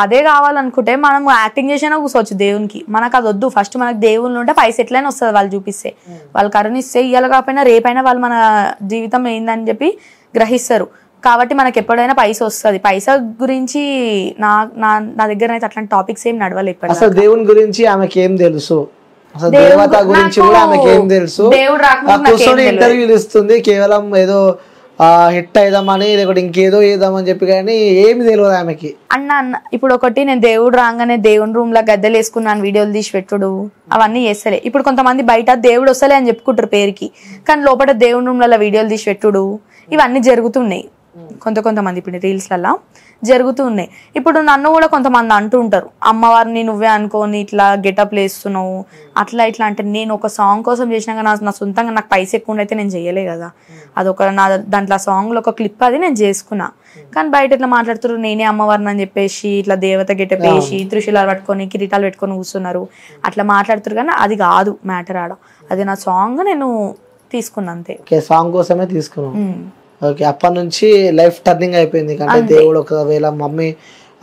అదే కావాలనుకుంటే మనం యాక్టింగ్ చేసినా కూర్చోవచ్చు దేవునికి. మనకు అది వద్దు. ఫస్ట్ మనకు దేవుళ్ళు ఉంటే పైస ఎట్లయినా వస్తుంది, వాళ్ళు చూపిస్తే, వాళ్ళు కరుణిస్తే, ఇయ్యాల కాకపోయినా రేపైనా వాళ్ళు మన జీవితం ఏందని చెప్పి గ్రహిస్తారు. కాబట్టి మనకి ఎప్పుడైనా పైస వస్తుంది. పైస గురించి నా దగ్గర అయితే అట్లాంటి టాపిక్స్ ఏం నడవలేదు. అసలు దేవుని గురించి ఆమెకి ఏం తెలుసు? అసలు దేవత గురించి కూడా ఆమెకి ఏం తెలుసు? కూర్చొని ఇంటర్వ్యూలు ఇస్తుంది, కేవలం ఏదో హిట్ అయిదామని, లేకపోతే ఇంకేదో ఏదామని చెప్పి, కానీ ఏమి తెలియదు ఆమెకి. అన్న ఇప్పుడు ఒకటి, నేను దేవుడు రాగానే దేవుని రూమ్ లో గద్దెలు వేసుకున్నాను, వీడియోలు తీసి పెట్టుడు, అవన్నీ చేస్తలే. ఇప్పుడు కొంతమంది బయట దేవుడు వస్తలే అని చెప్పుకుంటారు పేరుకి, కానీ లోపల దేవుని రూమ్ లలో వీడియోలు తీసి పెట్టుడు, ఇవన్నీ జరుగుతున్నాయి కొంతమంది ఇప్పుడు రీల్స్లలో జరుగుతూ ఉన్నాయి. ఇప్పుడు నన్ను కూడా కొంతమంది అంటూ ఉంటారు, అమ్మవారిని నువ్వే అనుకోని ఇట్లా గెటప్లు వేస్తున్నావు అట్లా ఇట్లా. అంటే నేను ఒక సాంగ్ కోసం చేసినాక నా సొంతంగా నాకు పైస ఎక్కువ అయితే నేను చేయలే కదా. అదొక నా దాంట్లో సాంగ్లో ఒక క్లిప్ అది నేను చేసుకున్నా. కానీ బయట ఇట్లా మాట్లాడుతున్నారు నేనే అమ్మవారిని అని చెప్పేసి, ఇట్లా దేవత గెటప్ వేసి త్రిశూలాలు పట్టుకొని కిరీటాలు పెట్టుకొని కూర్చున్నారు, అట్లా మాట్లాడుతున్నారు. కానీ అది కాదు మ్యాటర్ ఆడ. అది నా సాంగ్, నేను తీసుకున్నా అంతే. సాంగ్ కోసమే తీసుకున్నాను. ఓకే, అప్పటి నుంచి లైఫ్ టర్నింగ్ అయిపోయింది. అంటే దేవుడు ఒకవేళ మమ్మీ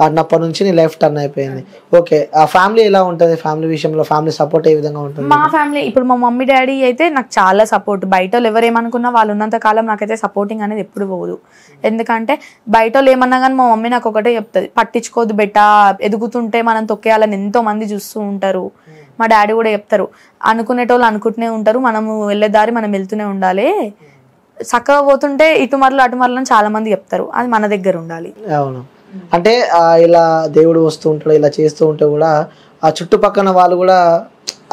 అన్నప్పటి నుంచి నీ లైఫ్ టర్న్ అయిపోయింది. ఓకే, ఆ ఫ్యామిలీ ఎలా ఉంటుంది? ఫ్యామిలీ విషయంలో ఫ్యామిలీ సపోర్ట్ ఏ విధంగా ఉంటుంది? మా ఫ్యామిలీ ఇప్పుడు మా మమ్మీ డాడీ అయితే నాకు చాలా సపోర్ట్. బయట వాళ్ళు ఎవరేమనుకున్నా వాళ్ళు ఉన్నంత కాలం నాకైతే సపోర్టింగ్ అనేది ఎప్పుడు పోదు. ఎందుకంటే బయట వాళ్ళు ఏమన్నా కానీ మా మమ్మీ నాకు ఒకటే చెప్తుంది, పట్టించుకోదు బెట్ట, ఎదుగుతుంటే మనం తొక్కేయాలని ఎంతో మంది చూస్తూ ఉంటారు. మా డాడీ కూడా చెప్తారు, అనుకునేటోళ్ళు అనుకుంటూనే ఉంటారు, మనము వెళ్ళే దారి మనం వెళ్తూనే ఉండాలి, చక్కగా పోతుంటే ఇటు మరలు అటు మరలు చాలా మంది చెప్తారు, అది మన దగ్గర ఉండాలి. అవును, అంటే ఇలా దేవుడు వస్తూ ఉంటాడు, ఇలా చేస్తూ ఉంటే కూడా ఆ చుట్టుపక్కల వాళ్ళు కూడా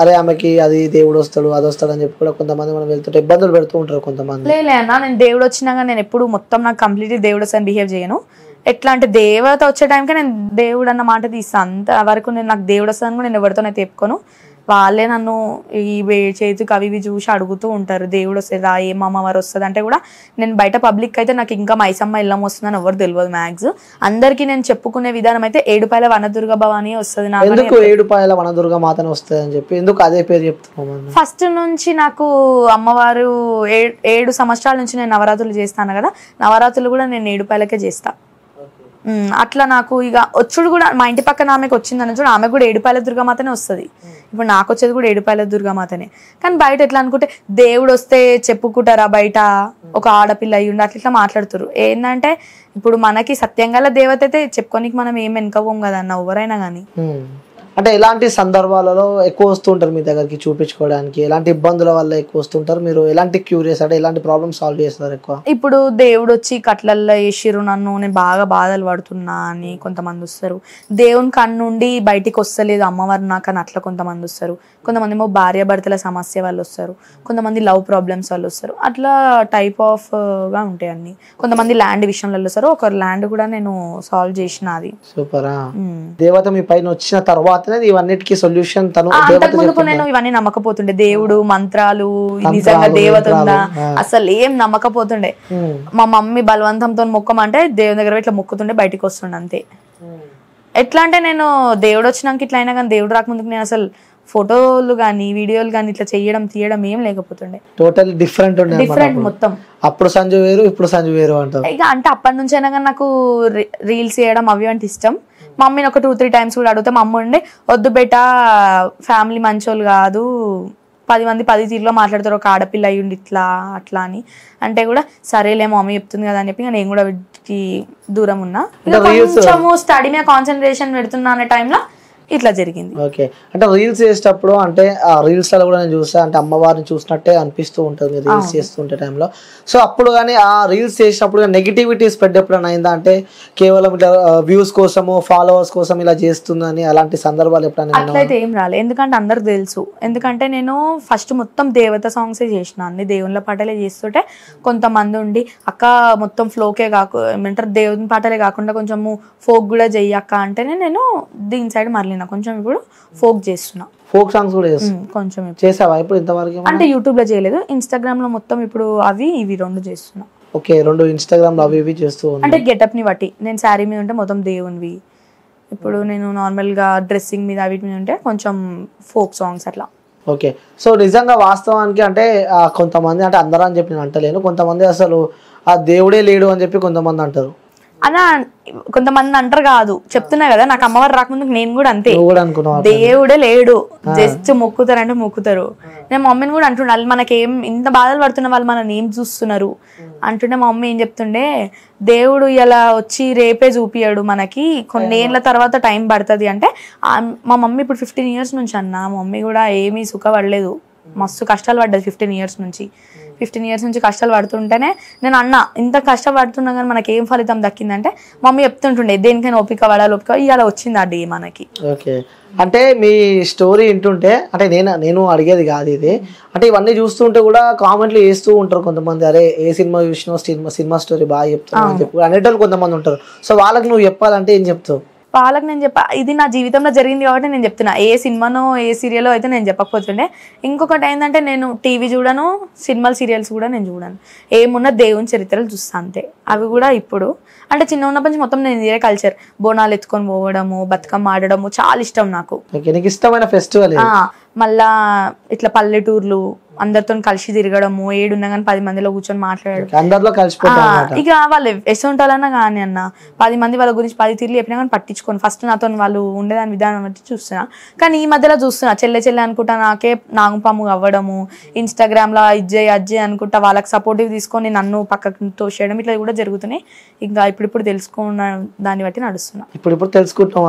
అరే ఆమెకి అది దేవుడు వస్తాడు అది వస్తాడు అని చెప్పి కూడా కొంతమంది మనం వెళ్తుంటే ఇబ్బందులు పెడుతూ ఉంటారు కొంతమంది. లే అన్న, నేను దేవుడు వచ్చినాక నేను ఎప్పుడు మొత్తం నాకు కంప్లీట్లీ దేవుడు వస్తాను బిహేవ్ చేయను. ఎట్లా అంటే దేవత వచ్చే టైంకి నేను దేవుడు అన్న మాట తీస్తాను, అంతవరకు నేను నాకు దేవుడు వస్తాను కూడా నేను ఎవరితోనైతే చెప్పుకోను. వాళ్ళే నన్ను ఈ చేతికి అవి ఇవి చూసి అడుగుతూ ఉంటారు, దేవుడు వస్తుందా, ఏం అమ్మవారు వస్తుంది అంటే కూడా. నేను బయట పబ్లిక్ అయితే నాకు ఇంకా మైసమ్మ ఇల్లం వస్తుందని ఎవరు తెలియదు. మ్యాక్స్ అందరికి నేను చెప్పుకునే విధానం అయితే ఏడుపాయల వనదుర్గ భవాని వస్తుంది. ఎందుకు ఏడుపాయల వనదుర్గ మాతనే వస్తుంది అని చెప్పి ఎందుకు అదే పేరు చెప్తున్నాం? ఫస్ట్ నుంచి నాకు అమ్మవారు 7 సంవత్సరాల నుంచి నేను నవరాత్రులు చేస్తాను కదా, నవరాత్రులు కూడా నేను ఏడుపాయలకే చేస్తా. అట్లా నాకు ఇక వచ్చుడు కూడా మా ఇంటి పక్కన ఆమెకు వచ్చిందని చూడు, ఆమె కూడా ఏడుపాయల దుర్గామాతనే వస్తుంది. ఇప్పుడు నాకు వచ్చేది కూడా ఏడుపాయల దుర్గామాతనే. కానీ బయట ఎట్లా అనుకుంటే దేవుడు వస్తే చెప్పుకుంటారా, బయట ఒక ఆడపిల్ల అయ్యి ఉండి అట్లా మాట్లాడుతారు. ఏంటంటే ఇప్పుడు మనకి సత్యంగా దేవత అయితే చెప్పుకోనికి మనం ఏం వెనుకపోం కదన్న ఎవరైనా కానీ. అంటే ఎలాంటి సందర్భాలలో ఎక్కువ వస్తుంటారు మీ దగ్గరికి చూపించుకోవడానికి? ఎలాంటి ఇబ్బందుల వల్ల ఎక్కువ వస్తుంటారు? మీరు ఎలాంటి క్యూరియస్ అంటే ఎలాంటి ప్రాబ్లమ్ సాల్వ్ చేస్తారు ఎక్కువ? ఇప్పుడు దేవుడు వచ్చి కట్లల్లో వేసిరు నన్ను, నేను బాగా బాధలు పడుతున్నా అని కొంతమంది వస్తారు. దేవుని కన్ను నుండి బయటికి వస్తలేదు అమ్మవారు నాకు అని అట్లా కొంతమంది వస్తారు. కొంతమంది ఏమో భార్యాభర్తల సమస్య వాళ్ళు వస్తారు, కొంతమంది లవ్ ప్రాబ్లమ్స్ వాళ్ళు వస్తారు. అట్లా టైప్ ఆఫ్ గా ఉంటాయి అన్ని. కొంతమంది ల్యాండ్ విషయంలో వస్తారు, ఒక ల్యాండ్ కూడా నేను సాల్వ్ చేసిన. అది సూపరా. దేవత మీ పైన వచ్చిన తర్వాత తర్వాతనే ఇవన్నిటికీ సొల్యూషన్ తను అంతకు ముందుకు నేను ఇవన్నీ నమ్మకపోతుండే, దేవుడు మంత్రాలు నిజంగా దేవత ఉందా అసలు ఏం నమ్మకపోతుండే. మా మమ్మీ బలవంతంతో మొక్కమంటే దేవుని దగ్గర ఇట్లా మొక్కుతుండే బయటికి వస్తుండే అంతే. ఎట్లా అంటే నేను దేవుడు వచ్చినాక ఇట్లా అయినా కానీ దేవుడు రాకముందుకు నేను అసలు ఫోటోలు కానీ వీడియోలు కానీ ఇట్లా తీయడం ఏం లేకపోతుండే. టోటల్ డిఫరెంట్ మొత్తం. అప్పుడు సంజు వేరు ఇప్పుడు సంజు వేరు అంటారు. ఇక అంటే అప్పటి నుంచి అయినా కానీ నాకు రీల్స్ చేయడం అవి అంటే ఇష్టం. మమ్మీని ఒక 2-3 టైమ్స్ కూడా అడిగితే మా అమ్మ ఉండే వద్దు బేట ఫ్యామిలీ మంచోళ్ళు కాదు, 10 మంది 10 తీరులో మాట్లాడతారు, ఒక ఆడపిల్ల అయ్యుండి ఇట్లా అట్లా అని అంటే కూడా సరేలే మమ్మీ చెప్తుంది కదా అని చెప్పి నేను కూడా వీటికి దూరం ఉన్నా. కొంచెము స్టడీ మీద కాన్సన్ట్రేషన్ పెడుతున్నా అనే టైంలో ఇట్లా జరిగింది. ఓకే, అంటే రీల్స్ చేసేటప్పుడు అంటే ఆ రీల్స్ లో కూడా నేను చూసా, అంటే అమ్మవారిని చూసినట్టే అనిపిస్తూ ఉంటుంది రీల్స్ చేస్తుంటే టైంలో. సో అప్పుడు కానీ ఆ రీల్స్ చేసినప్పుడు నెగిటివిటీ స్ప్రెడ్ ఎప్పుడైనా అయిందా? అంటే కేవలం ఇట్లా వ్యూస్ కోసము ఫాలోవర్స్ కోసం ఇలా చేస్తుందని అలాంటి సందర్భాలు ఎప్పుడైనా? అట్లయితే ఏం రాలేదు, ఎందుకంటే అందరికి తెలుసు. ఎందుకంటే నేను ఫస్ట్ మొత్తం దేవత సాంగ్సే చేసిన, అన్ని దేవుళ్ళ పాటలే చేస్తుంటే కొంతమంది ఉండి అక్క మొత్తం ఫ్లోకే ఏమంటారు దేవుని పాటలే కాకుండా కొంచెము ఫోక్ కూడా చెయ్యక్క అంటేనే నేను దీని సైడ్ మరలిన. కొంచెం ఇప్పుడు ఫోక్ చేస్తున్నా, ఫోక్ సాంగ్స్ కూడా కొంచెం చేసావా ఇప్పుడు ఇంతవరకు? అంటే యూట్యూబ్ లో చేయలేదు, ఇన్స్టాగ్రామ్ లో మొత్తం ఇప్పుడు అవి ఇవి 2 చేస్తున్నా. ఓకే, 2 ఇన్స్టాగ్రామ్ లో అవి ఇవి చేస్తూ అంటే గెటప్ ని బట్టి. నేను శారీ మీద ఉంటే మొత్తం దేవునివి, ఇప్పుడు నేను నార్మల్ గా డ్రెస్సింగ్ మీద వీటి మీద ఉంటే కొంచెం ఫోక్ సాంగ్స్ అట్లా. ఓకే, సో నిజంగా వాస్తవానికి అంటే కొంతమంది, అంటే అందరూ అని చెప్పి నేను అంటలేను, కొంతమంది అసలు ఆ దేవుడే లేడు అని చెప్పి కొంతమంది అంటారు. అలా కొంతమంది అంటారు కాదు, చెప్తున్నా కదా నాకు అమ్మవారు రాకముందు నేను కూడా అంతే, దేవుడే లేడు జస్ట్ మొక్కుతారంటే మొక్కుతారు. నేను మమ్మీని కూడా అంటుండే వాళ్ళు మనకేం ఇంత బాధలు పడుతున్న వాళ్ళు మనల్ని ఏం చూస్తున్నారు అంటుండే. మా మమ్మీ ఏం చెప్తుండే, దేవుడు ఇలా వచ్చి రేపే చూపియాడు మనకి, కొన్ని ఏళ్ళ తర్వాత టైం పడుతుంది అంటే. మా మమ్మీ ఇప్పుడు 15 years నుంచి అన్న, మా మమ్మీ కూడా ఏమీ సుఖపడలేదు, మస్తు కష్టాలు పడ్డది 15 years నుంచి. 15 years నుంచి కష్టాలు పడుతుంటేనే నేను అన్న ఇంత కష్టపడుతున్నా కానీ మనకి ఏం ఫలితం దక్కిందంటే మమ్మీ చెప్తుంటుండే దేనికైనా ఓపిక పడాలి, ఓపిక ఇలా వచ్చింది ఆ డే మనకి. ఓకే, అంటే మీ స్టోరీ వింటుంటే అంటే నేను అడిగేది కాదు ఇది, అంటే ఇవన్నీ చూస్తుంటే కూడా కామెంట్లు వేస్తూ ఉంటారు కొంతమంది, అరే ఏ సినిమా చూసినా సినిమా స్టోరీ బాగా చెప్తున్నావు అని చెప్పి అనేటోళ్ళు కొంతమంది ఉంటారు. సో వాళ్ళకి నువ్వు చెప్పాలంటే ఏం చెప్తావు? వాళ్ళకి నేను ఇది నా జీవితంలో జరిగింది కాబట్టి నేను చెప్తున్నా, ఏ సినిమానో ఏ సీరియలో అయితే నేను చెప్పకపోతుండే. ఇంకొకటి ఏంటంటే నేను టీవీ చూడను, సినిమాలు సీరియల్స్ కూడా నేను చూడను, ఏమున్నా దేవుని చరిత్రలు చూస్తాను అంతే. అవి కూడా ఇప్పుడు అంటే చిన్న ఉన్నప్పటి నుంచి మొత్తం నేను ఇదే కల్చర్, బోనాలు ఎత్తుకొని పోవడము, బతుకమ్మ ఆడడము చాలా ఇష్టం నాకు. ఇష్టమైన ఫెస్టివల్. మళ్ళా ఇట్లా పల్లెటూర్లు అందరితో కలిసి తిరగడము, 7 ఉన్నా కానీ 10 మందిలో కూర్చొని మాట్లాడడం, అందరిలో కలిసిపోతారు. ఇక వాళ్ళు ఎసుంటాలన్నా కానీ అన్న 10 మంది వాళ్ళ గురించి 10 తీర్లు చెప్పినా కానీ పట్టించుకోను. ఫస్ట్ నాతో వాళ్ళు ఉండేదాని విధానం బట్టి చూస్తున్నా, కానీ ఈ మధ్యలో చూస్తున్నా చెల్లె అనుకుంటా నాకే నాగుపాము అవ్వడము, ఇన్స్టాగ్రామ్ లో అజ్జయ్ అనుకుంటా వాళ్ళకి సపోర్టివ్ తీసుకొని నన్ను పక్కకు తోసేయడం, ఇట్లా కూడా జరుగుతున్నాయి. ఇంకా ఇప్పుడు తెలుసుకున్న దాన్ని బట్టి నడుస్తున్నా. ఇప్పుడు తెలుసుకుంటాం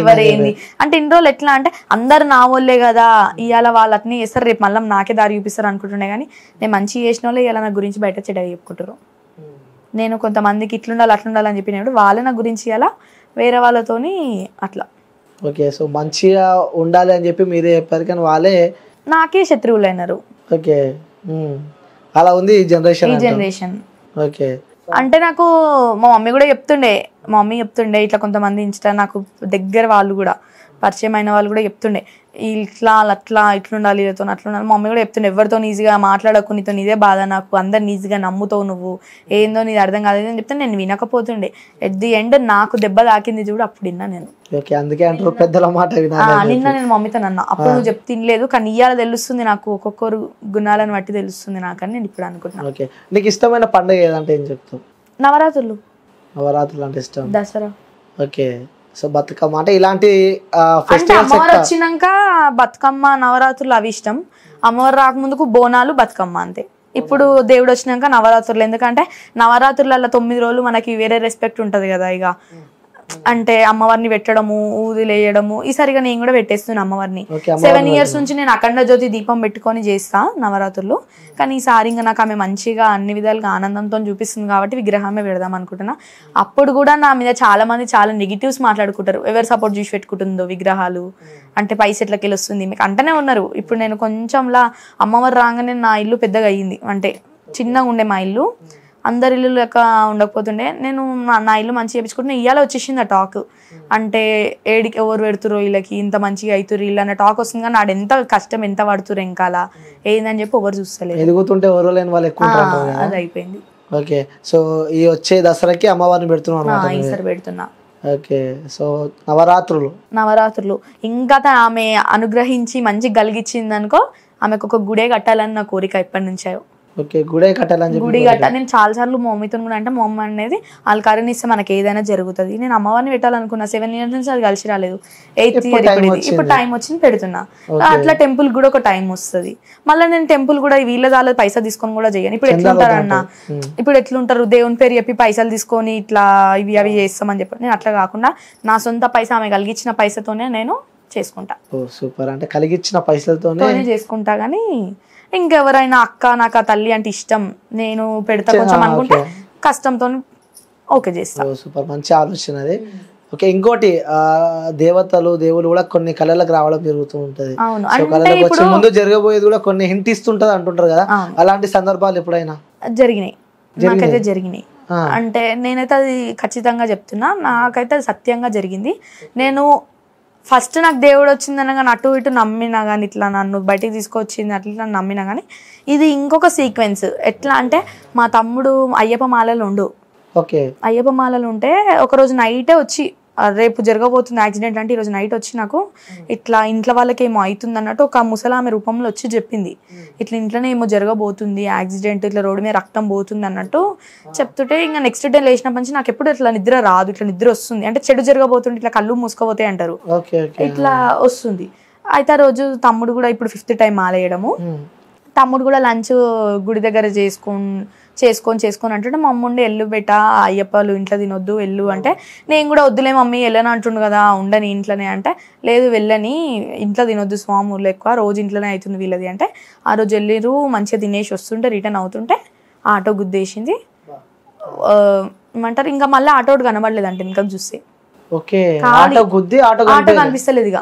ఎవరేంది అంటే ఇన్ని రోజులు ఎట్లా అంటే అందరు నా వాళ్ళే కదా, ఇవాళ వాళ్ళని చేస్తారు రేపు మళ్ళీ నాకే దారి చూపిస్తారు అనుకుంటుండే, కానీ నేను మంచి చేసిన వాళ్ళు ఇలా నా గురించి బయట చెడ్డగా చెప్పుకుంటారు. నేను కొంతమందికి ఇట్లుండాలి అట్లుండాలి అని చెప్పినప్పుడు వాళ్ళే నా గురించి ఇలా వేరే వాళ్ళతోని అట్లా. ఓకే, సో మంచిగా ఉండాలి అని చెప్పి మీరే చెప్పారు కానీ వాళ్ళే నాకే శత్రువులు అయినారు. ఓకే, అలా ఉంది ఈ జనరేషన్. ఓకే, అంటే నాకు మా మమ్మీ కూడా చెప్తుండే, ఇట్లా కొంతమంది ఇన్స్టా నాకు దగ్గర వాళ్ళు కూడా పరిచయం అయిన వాళ్ళు కూడా చెప్తుండే ఇట్లా అట్లా ఇట్లుండాలి వీళ్ళతో అట్లుండాలి. మా మమ్మీ కూడా చెప్తుండే ఎవరితో ఈజీగా మాట్లాడకు, నీతో ఇదే బాధ, నాకు అందరిని ఈజీగా నమ్ముతావు, నువ్వు ఏందో నీది అర్థం కాలేదు అని చెప్తే నేను వినకపోతుండే. ఎట్ ది ఎండ్ నాకు దెబ్బ తాకింది చూడు అప్పుడు విన్నా నేను. నిన్న నేను మమ్మీతో అన్నా, అప్పుడు నువ్వు చెప్తే తినలేదు కానీ ఇవాళ తెలుస్తుంది నాకు, ఒక్కొక్కరు గుణాలను బట్టి తెలుస్తుంది నాకని నేను ఇప్పుడు అనుకుంటున్నాను. ఓకే, నీకు ఇష్టమైన పండుగ ఏదంటే ఏం చెప్తావు? నవరాత్రులు అంటే ఇష్టం. దసరా. ఓకే, సో బతుకమ్మ అంటే ఇలాంటి అంటే అమ్మవారు వచ్చినాక బతుకమ్మ నవరాత్రులు అవి ఇష్టం, అమ్మవారు రాకముందుకు బోనాలు బతుకమ్మ అంతే. ఇప్పుడు దేవుడు వచ్చినాక నవరాత్రులు, ఎందుకంటే నవరాత్రులలో 9 రోజులు మనకి వేరే రెస్పెక్ట్ ఉంటది కదా. ఇక అంటే అమ్మవారిని పెట్టడము, ఊదిలేయడము, ఈసారిగా నేను కూడా పెట్టేస్తున్నాను అమ్మవారిని. 7 years నుంచి నేను అఖండ జ్యోతి దీపం పెట్టుకొని చేస్తా నవరాత్రులు, కానీ ఈసారి ఇంకా నాకు ఆమె మంచిగా అన్ని విధాలుగా ఆనందంతో చూపిస్తుంది కాబట్టి విగ్రహమే పెడదాం అనుకుంటున్నా. అప్పుడు కూడా నా మీద చాలా మంది చాలా నెగిటివ్స్ మాట్లాడుకుంటారు, ఎవరు సపోర్ట్ చేసి పెట్టుకుంటుందో విగ్రహాలు, అంటే పైసెట్లకి వెళ్ళి వస్తుంది మీకు అంటనే ఉన్నారు. ఇప్పుడు నేను కొంచెంలా అమ్మవారు రాగానే నా ఇల్లు పెద్దగా అయ్యింది, అంటే చిన్నగా ఉండే మా ఇల్లు అందరి ఇల్లు లెక్క ఉండకపోతుండే నేను నా ఇల్లు మంచిగా చేయించుకుంటే ఇవాళ వచ్చేసింది ఆ టాక్. అంటే ఏడికి ఎవరు పెడుతురో వీళ్ళకి ఇంత మంచిగా అవుతురు ఇల్లు అన్న టాక్ వస్తుంది, కానీ నాడు ఎంత కష్టం ఎంత పడుతురు వెనకాల ఏందని చెప్పి ఎవరు చూస్తలేదు. ఎదుగుతుంటే ఎవరు లేని వాళ్ళు ఎక్కువ అది అయిపోయింది. ఓకే, సో ఈ వచ్చే దసరాకి అమ్మవారిని పెడుతున్నాం అన్నమాట. ఈసారి పెడుతున్నా. ఓకే, సో నవరాత్రులు ఇంకా ఆమె అనుగ్రహించి మంచి కలిగించింది అనుకో, ఆమెకు ఒక గుడే కట్టాలని నా కోరిక ఎప్పటి నుంచో. ఓకే, గుడి కట్టాలని గుడి కట్టాలి. నేను చాలా సార్లు మా మమ్మీతో కూడా అంటే మా మమ్మీ అనేది వాళ్ళు కరుణిస్తే మనకి ఏదైనా జరుగుతుంది. నేను అమ్మవారిని పెట్టాలనుకున్నా 7 years నుంచి అది కలిసి రాలేదు. 8th year ఇప్పుడు టైం వచ్చింది పెడుతున్నా. అట్లా టెంపుల్ కూడా ఒక టైం వస్తుంది. మళ్ళీ నేను టెంపుల్ కూడా వీళ్ళ దాని పైసా తీసుకొని కూడా చేయను. ఇప్పుడు ఎట్లుంటారన్న, ఇప్పుడు ఎట్లుంటారు దేవుని పేరు చెప్పి పైసలు తీసుకొని ఇట్లా ఇవి అవి చేస్తామని చెప్పి నేను అట్లా కాకుండా నా సొంత పైసా ఆమె కలిగించిన పైసతోనే నేను చేసుకుంటా. సూపర్, అంటే కలిగించిన పైసలతోనే చేసుకుంటా. కానీ ఇంకెవరైనా అక్క నాకు ఆ తల్లి అంటే ఇష్టం నేను పెడతా కొంచెం అనుకుంటే కష్టంతో ఓకే చేస్తా. సూపర్, మంచి ఆలోచన అది. ఓకే, ఇంకోటి దేవతలు దేవుళ్ళు కూడా కొన్ని కళలకు రావడం జరుగుతూ ఉంటది. కళలకు వచ్చే ముందు జరగబోయేది కూడా కొన్ని హింట్ ఇస్తుంటది అంటుంటారు కదా, అలాంటి సందర్భాలు ఎప్పుడైనా జరిగినాయి? నాకైతే జరిగినాయి. అంటే నేనైతే అది ఖచ్చితంగా చెప్తున్నా, నాకైతే అది సత్యంగా జరిగింది. నేను ఫస్ట్ నాకు దేవుడు వచ్చిందన కానీ అటు ఇటు నమ్మినా కానీ ఇట్లా నన్ను బయటికి తీసుకొచ్చింది అట్లా నమ్మినా కానీ ఇది ఇంకొక సీక్వెన్స్. ఎట్లా అంటే మా తమ్ముడు అయ్యప్ప మాలలు ఉండు. ఓకే, అయ్యప్ప మాలలు ఉంటే ఒకరోజు నైటే వచ్చి రేపు జరగబోతుంది యాక్సిడెంట్ అంటే ఈరోజు నైట్ వచ్చి నాకు ఇట్లా ఇంట్లో వాళ్ళకి ఏమో అవుతుంది అన్నట్టు ఒక ముసలామె రూపంలో వచ్చి చెప్పింది. ఇట్లా ఇంట్లోనే ఏమో జరగబోతుంది యాక్సిడెంట్, ఇట్లా రోడ్డు మీద రక్తం పోతుంది అన్నట్టు చెప్తుంటే ఇంకా నెక్స్ట్ డే లేచినప్పటి నుంచి నాకు ఎప్పుడు ఇట్లా నిద్ర రాదు, ఇట్లా నిద్ర వస్తుంది. అంటే చెడు జరగబోతుంది ఇట్లా కళ్ళు మూసుకోపోతాయి అంటారు, ఇట్లా వస్తుంది. అయితే ఆ రోజు తమ్ముడు కూడా ఇప్పుడు 5th time మాలేయడము, తమ్ముడు కూడా లంచ్ గుడి దగ్గర చేసుకొని అంటుంటే మా అమ్ముండి ఎల్లు బెట అయ్యప్పలు ఇంట్లో తినొద్దు వెళ్ళు అంటే నేను కూడా వద్దులే మమ్మీ వెళ్ళని అంటుండు కదా ఉండని ఇంట్లోనే అంటే లేదు వెళ్ళని ఇంట్లో తినొద్దు స్వాములు ఎక్కువ రోజు ఇంట్లోనే అవుతుంది వీళ్ళది అంటే ఆ రోజు వెళ్ళిరు మంచిగా తినేసి వస్తుంటే రిటర్న్ అవుతుంటే ఆటో గుద్దేసింది. ఏమంటారు ఇంకా మళ్ళీ ఆటో కనబడలేదంటే ఇంకా చూస్తే ఆటో కనిపిస్తలేదు ఇక.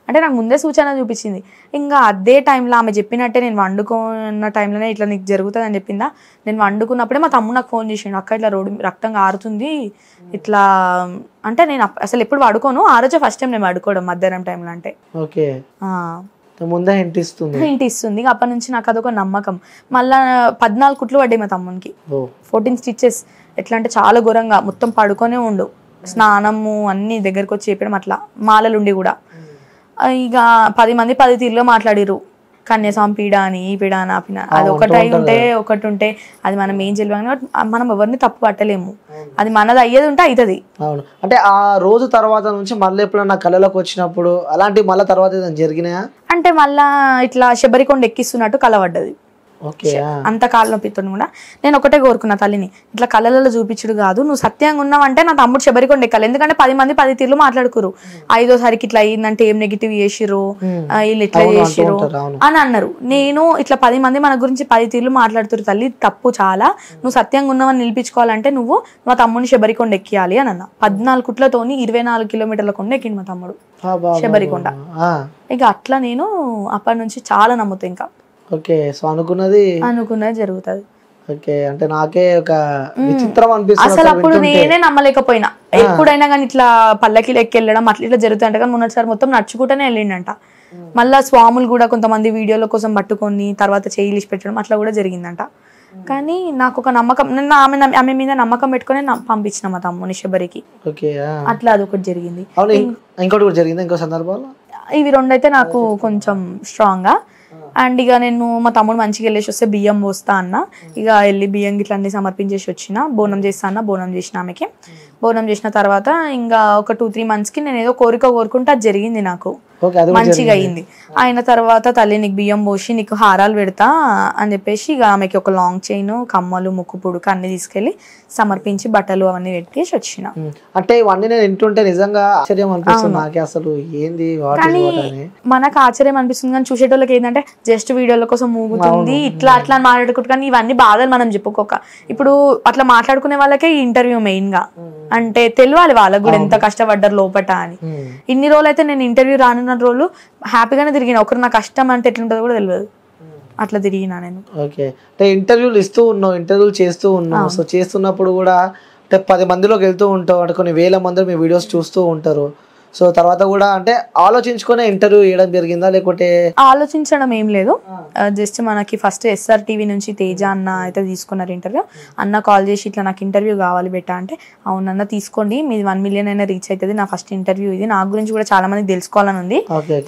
అంటే నాకు ముందే సూచన చూపించింది. ఇంకా అదే టైంలో ఆమె చెప్పినట్టే నేను వండుకున్న టైంలోనే ఇట్లా నీకు జరుగుతుంది అని చెప్పిందా. నేను వండుకున్నప్పుడే మా తమ్ముడు నాకు ఫోన్ చేసిండు, అక్క ఇట్లా రోడ్డు రక్తం కారుతుంది ఇట్లా అంటే నేను అసలు ఎప్పుడు పడుకోను, ఆ రోజే ఫస్ట్ టైం నేను పడుకోవడం మధ్యాహ్నం టైంలో. అంటే ఇంటి ఇస్తుంది అప్పటి నుంచి నాకు అదొక నమ్మకం. మళ్ళా 14 కుట్లు పడ్డాయి మా తమ్మునికి, 14 stitches. ఎట్లా అంటే చాలా ఘోరంగా మొత్తం పడుకొనే ఉండు, స్నానము అన్ని దగ్గరకు వచ్చి చెప్పడం అట్లా మాలలుండి కూడా. ఇక 10 మంది 10 తీరులో మాట్లాడిరు, కన్యాస్వామి పీడ అని ఈ పీడ అని ఆ పీడ అది ఒకటి ఉంటే అది మనం ఏం చేయలేము, మనం ఎవరిని తప్పు పట్టలేము, అది మనది అయ్యేది ఉంటే అవుతుంది. అవును, అంటే ఆ రోజు తర్వాత నుంచి మళ్ళీ ఎప్పుడన్నా కళలోకి వచ్చినప్పుడు అలాంటి మళ్ళీ తర్వాత జరిగినాయా? అంటే మళ్ళా ఇట్లా శబరికొండ ఎక్కిస్తున్నట్టు కలవడ్డది. అంత కాళ్ళ నొప్పితో కూడా నేను ఒకటే కోరుకున్నా తల్లిని, ఇట్లా కళ్ళలలో చూపించుడు కాదు, నువ్వు సత్యంగా ఉన్నావంటే నా తమ్ముడు శబరికొండ ఎక్కాలి. ఎందుకంటే 10 మంది 10 తీర్లు మాట్లాడుకురు, 5వసారికి ఇట్లా అయిందంటే ఏం నెగిటివ్ చేసిరు వీళ్ళు ఇట్లా చేసిరు అని అన్నారు. నేను ఇట్లా 10 మంది మన గురించి 10 తీర్లు మాట్లాడుతురు తల్లి తప్పు చాలా, నువ్వు సత్యంగా ఉన్నావని నిలిపించుకోవాలంటే నువ్వు మా తమ్ముడిని శబరికొండ ఎక్కియాలి అని అన్న. 14 కుట్లతోని 24 కిలోమీటర్ల కొండ ఎక్కింది మా తమ్ముడు శబరికొండ. ఇక అట్లా నేను అప్పటి నుంచి చాలా నమ్ముతా. ఇంకా అనుకున్నది జరుగుతుంది. అంటే నాకే ఒక విచిత్రం అనిపిస్తుంది అసలు అప్పుడు నేనే నమ్మలేకపోయినా. ఎప్పుడైనా కానీ ఇట్లా పల్లకిలు ఎక్కి వెళ్ళడం అట్లా ఇట్లా జరుగుతుంట కానీ మొన్నటిసారి మొత్తం నడుచుకుంటూనే వెళ్ళిండంట. మళ్ళా స్వాములు కూడా కొంతమంది వీడియోల కోసం పట్టుకొని తర్వాత చేయిలిసి పెట్టడం అట్లా కూడా జరిగిందంట. కానీ నాకు ఒక నమ్మకం, నిన్న ఆమె మీద నమ్మకం పెట్టుకుని పంపించిన మా తమ్ముని శబరికి. అట్లా అదొకటి జరిగింది. ఇంకోటి కూడా జరిగింది ఇంకో సందర్భంలో. ఇవి 2 అయితే నాకు కొంచెం స్ట్రాంగ్ గా. అండ్ ఇక నేను మా తమ్ముడు మంచిగా వెళ్ళేసి వస్తే బియ్యం పోస్తా అన్న, ఇక వెళ్ళి బియ్యం గిట్లా అన్ని సమర్పించేసి వచ్చిన. బోనం చేస్తా అన్న, బోనం చేసిన ఆమెకి. బోనం చేసిన తర్వాత ఇంకా ఒక 2-3 months కి నేను ఏదో కోరుకుంటే అది జరిగింది నాకు, మంచిగా అయింది. అయిన తర్వాత తల్లి నీకు బియ్యం పోసి నీకు హారాలు పెడతా అని చెప్పేసి ఇక ఆమెకి ఒక లాంగ్ చైన్, కమ్మలు, ముక్కు పుడుక అన్ని తీసుకెళ్లి సమర్పించి బట్టలు అవన్నీ పెట్టేసి వచ్చిన. అంటే ఇవన్నీ నేను వింటుంటే నిజంగా ఆశ్చర్యం అనిపిస్తుంది నాకు, అసలు ఏంది కానీ మనకు ఆశ్చర్యం అనిపిస్తుంది కానీ చూసేటోళ్ళకి ఏంటంటే జస్ట్ వీడియోల కోసం మూగుతుంది ఇట్లా అట్లా అని మాట్లాడుకుంటు. కానీ ఇవన్నీ బాధలు మనం చెప్పుకోక, ఇప్పుడు అట్లా మాట్లాడుకునే వాళ్ళకే ఈ ఇంటర్వ్యూ మెయిన్ గా, అంటే తెలియాలి వాళ్ళకు కూడా ఎంత కష్టపడ్డారు లోపట అని. ఇన్ని రోజులు అయితే నేను ఇంటర్వ్యూ రానున్న రోజులు హ్యాపీగానే తిరిగిన, ఒకరు నా కష్టం అంటే ఎట్లుంటుందో కూడా తెలియదు. అట్లా తిరిగినా నేను. ఓకే. అంటే ఇంటర్వ్యూలు ఇస్తూ ఉన్నావు, ఇంటర్వ్యూలు చేస్తూ ఉన్నావు. సో చేస్తున్నప్పుడు కూడా అంటే 10 మందిలోకి వెళ్తూ ఉంటావు, అంటే కొన్ని వేల మంది మీ వీడియోస్ చూస్తూ ఉంటారు. సో తర్వాత కూడా అంటే ఆలోచించుకునే ఇంటర్వ్యూ చేయడం జరిగిందా, లేకపోతే ఆలోచించడం ఏం లేదు, జస్ట్ మనకి ఫస్ట్ SR టీవీ నుంచి తేజ అన్న అయితే తీసుకున్నారు ఇంటర్వ్యూ. అన్న కాల్ చేసి ఇట్లా నాకు ఇంటర్వ్యూ కావాలి బెట్టా అంటే, అవునన్న తీసుకోండి, మీది 1 మిలియన్ అయినా రీచ్ అవుతుంది, నా ఫస్ట్ ఇంటర్వ్యూ ఇది, నా గురించి కూడా చాలా మందికి తెలుసుకోవాలని ఉంది,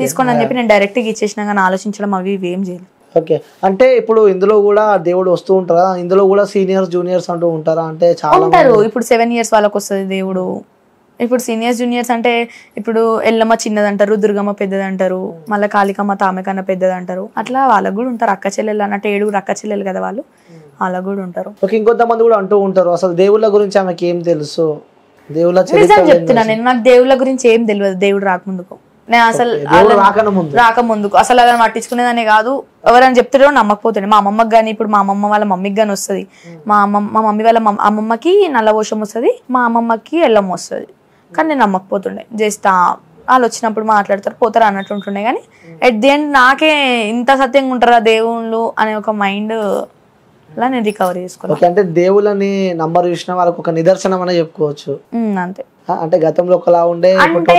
తీసుకోండి అని చెప్పి నేను డైరెక్ట్గా ఇచ్చేసినా. కానీ ఆలోచించడం అవి ఇవి ఏం చేయలేదు. ఓకే. అంటే ఇప్పుడు ఇందులో కూడా దేవుడు వస్తూ ఉంటారా, ఇందులో కూడా సీనియర్స్ జూనియర్స్ అంటూ ఉంటారా? అంటే చాలా ఉంటారు. ఇప్పుడు 7 years వాళ్ళకి వస్తుంది దేవుడు. ఇప్పుడు సీనియర్స్ జూనియర్స్ అంటే ఇప్పుడు ఎల్లమ్మ చిన్నది అంటారు, దుర్గమ్మ పెద్దది అంటారు, మళ్ళీ కాళికమ్మ తామె కన్నా పెద్దది అంటారు. అట్లా వాళ్ళకు కూడా ఉంటారు. అక్క చెల్లెలు అన్నట్టు 7 అక్క చెల్లెలు కదా వాళ్ళు, వాళ్ళకు కూడా ఉంటారు. ఓకే. ఇంకొంతమంది కూడా అంటూ ఉంటారు అసలు దేవుళ్ళ గురించి ఆమెకి ఏం తెలుసు, దేవుళ్ళ నిజం చెప్తున్నా నేను, నాకు దేవుళ్ళ గురించి ఏం తెలియదు దేవుడు రాకముందుకు. నేను అసలు రాకముందుకు అసలు అలా పట్టించుకునేదాన్ని కాదు. ఎవరైనా చెప్తారో నమ్మకపోతుండే. మా అమ్మమ్మకి కానీ, ఇప్పుడు మా అమ్మమ్మ వాళ్ళ మమ్మీకి కానీ వస్తుంది, మా మమ్మీ వాళ్ళ అమ్మమ్మకి నల్లవోషం వస్తుంది, మా అమ్మమ్మకి ఎల్లమ్మ వస్తుంది. కానీ నేను నమ్మకపోతుండే. జస్ట్ వాళ్ళు వచ్చినప్పుడు మాట్లాడతారు పోతారు అన్నట్టు ఉంటుండే. కానీ ఎట్ ది ఎండ్ నాకే ఇంత సత్యంగా ఉంటారా దేవుళ్ళు అనే ఒక మైండ్ లా నేను రికవర్ చేసుకున్నాను. అంటే దేవుళ్ళని నంబర్ చూసిన వాళ్ళకి ఒక నిదర్శనం అనే చెప్పుకోవచ్చు. అంతే. అంటే గతంలో ఒకలా ఉండే, అంటే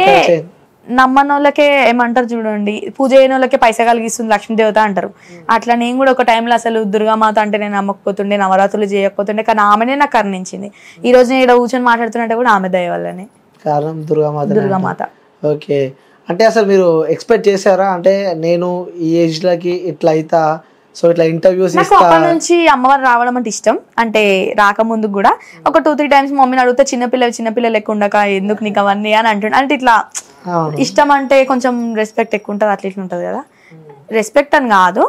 నమ్మనోళ్ళకే ఏమంటారు చూడండి, పూజ చేయని వాళ్ళకే పైసా కలిగిస్తుంది లక్ష్మీదేవత అంటారు. అట్లా నేను కూడా ఒక టైంలో అసలు దుర్గామాత అంటే నేను నమ్మకపోతుండే, నవరాత్రులు చేయకపోతుండే. కానీ ఆమెనే నాకు కరుణించింది. ఈ రోజు నేను ఇక్కడ కూర్చొని మాట్లాడుతున్నట్టే కూడా ఆమె దయ వల్లనే. కారణం దుర్గామాత. ఓకే. అంటే అసలు మీరు ఎక్స్పెక్ట్ చేశారా, అంటే నేను ఈ ఏజ్ లకి ఇట్లా అయితా, సో ఇట్లా ఇంటర్వ్యూస్ అప్పటి నుంచి అమ్మవారు రావడం అంటే ఇష్టం. అంటే రాకముందు కూడా ఒక 2-3 times మమ్మీని అడిగితే చిన్నపిల్లలు ఎక్కువ ఉండక ఎందుకు నీకు అవన్నీ అని అంటుండే. అంటే ఇట్లా ఇష్టం అంటే కొంచెం రెస్పెక్ట్ ఎక్కువ ఉంటుంది, అట్లా ఇట్లా ఉంటుంది కదా. రెస్పెక్ట్ అని కాదు,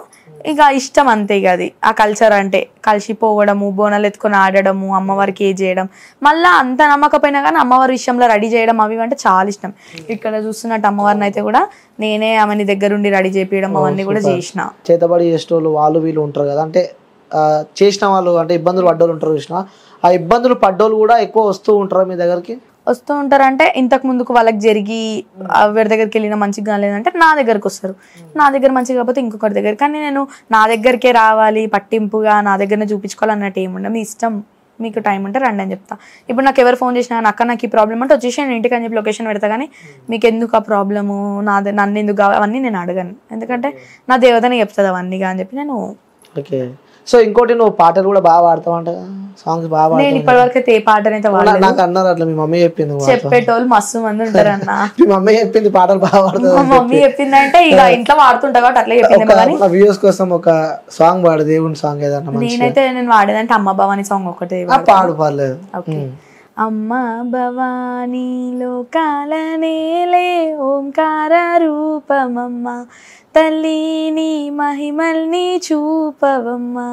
ఇక ఇష్టం అంతే. ఇక అది ఆ కల్చర్ అంటే కలిసిపోవడము, బోనాలు ఎత్తుకొని ఆడడము, అమ్మవారికి చేయడం, మళ్ళీ అంత నమ్మకపోయినా కానీ అమ్మవారి విషయంలో రెడీ చేయడం అవి అంటే చాలా ఇష్టం. ఇక్కడ చూస్తున్నట్టు అమ్మవారిని అయితే కూడా నేనే ఆమెని దగ్గరుండి రెడీ చేపించడం అవన్నీ కూడా చేసిన. చేతబడి చేసేటోళ్ళు వాళ్ళు వీళ్ళు ఉంటారు కదా, అంటే చేసిన వాళ్ళు అంటే ఇబ్బందులు పడ్డోళ్ళు ఉంటారు చూసిన, ఆ ఇబ్బందులు పడ్డోళ్ళు కూడా ఎక్కువ వస్తూ ఉంటారా మీ దగ్గరికి? వస్తూ ఉంటారు. అంటే ఇంతకు ముందుకు వాళ్ళకి జరిగి ఎవరి దగ్గరికి వెళ్ళినా మంచిగా కాలేదంటే నా దగ్గరకు వస్తారు. నా దగ్గర మంచిగా కాకపోతే ఇంకొకరి దగ్గర. కానీ నేను నా దగ్గరికే రావాలి, పట్టింపుగా నా దగ్గరనే చూపించుకోవాలి అన్నట్టు ఏముండ. మీ ఇష్టం, మీకు టైం ఉంటే రండి అని చెప్తా. ఇప్పుడు నాకు ఎవరు ఫోన్ చేసినా అక్క నాకు ఈ ప్రాబ్లం అంటే వచ్చేసి నేను ఇంటికి అని చెప్పి లొకేషన్ పెడతా. కానీ మీకు ఎందుకు ఆ ప్రాబ్లము, నన్ను ఎందుకు కావాలి అవన్నీ నేను అడగను. ఎందుకంటే నా దేవతనే చెప్తుంది అవన్నీగా అని చెప్పి నేను. ఓకే. సో ఇంకోటి నువ్వు పాటలు కూడా బాగా పాడతావు అంట, సాంగ్స్ బాగా పాడతావు. నేను ఇప్పటివరకు అయితే ఏ పాటనైతే నాకు అన్నారు అట్లా, మీ మమ్మీ చెప్పింది. చెప్పేటోళ్ళు మస్తు మంది ఉంటారు అన్న. మీ మమ్మీ చెప్పింది పాటలు బాగా పాడతావు. మా మమ్మీ చెప్పిందంటే ఇక ఇంట్లో వాడుతుంటా కాబట్టి అట్లా చెప్పింది. వ్యూస్ కోసం ఒక సాంగ్ పాడు, దేవుని సాంగ్ ఏదన్నా. నేనైతే నేను వాడేదంటే అమ్మ భవాని సాంగ్ ఒకటే పాడు, పర్లేదు. అమ్మ భవానీ లోకాలనేలే ఓంకార రూపమమ్మ, తల్లిని మహిమల్ని చూపవమ్మా.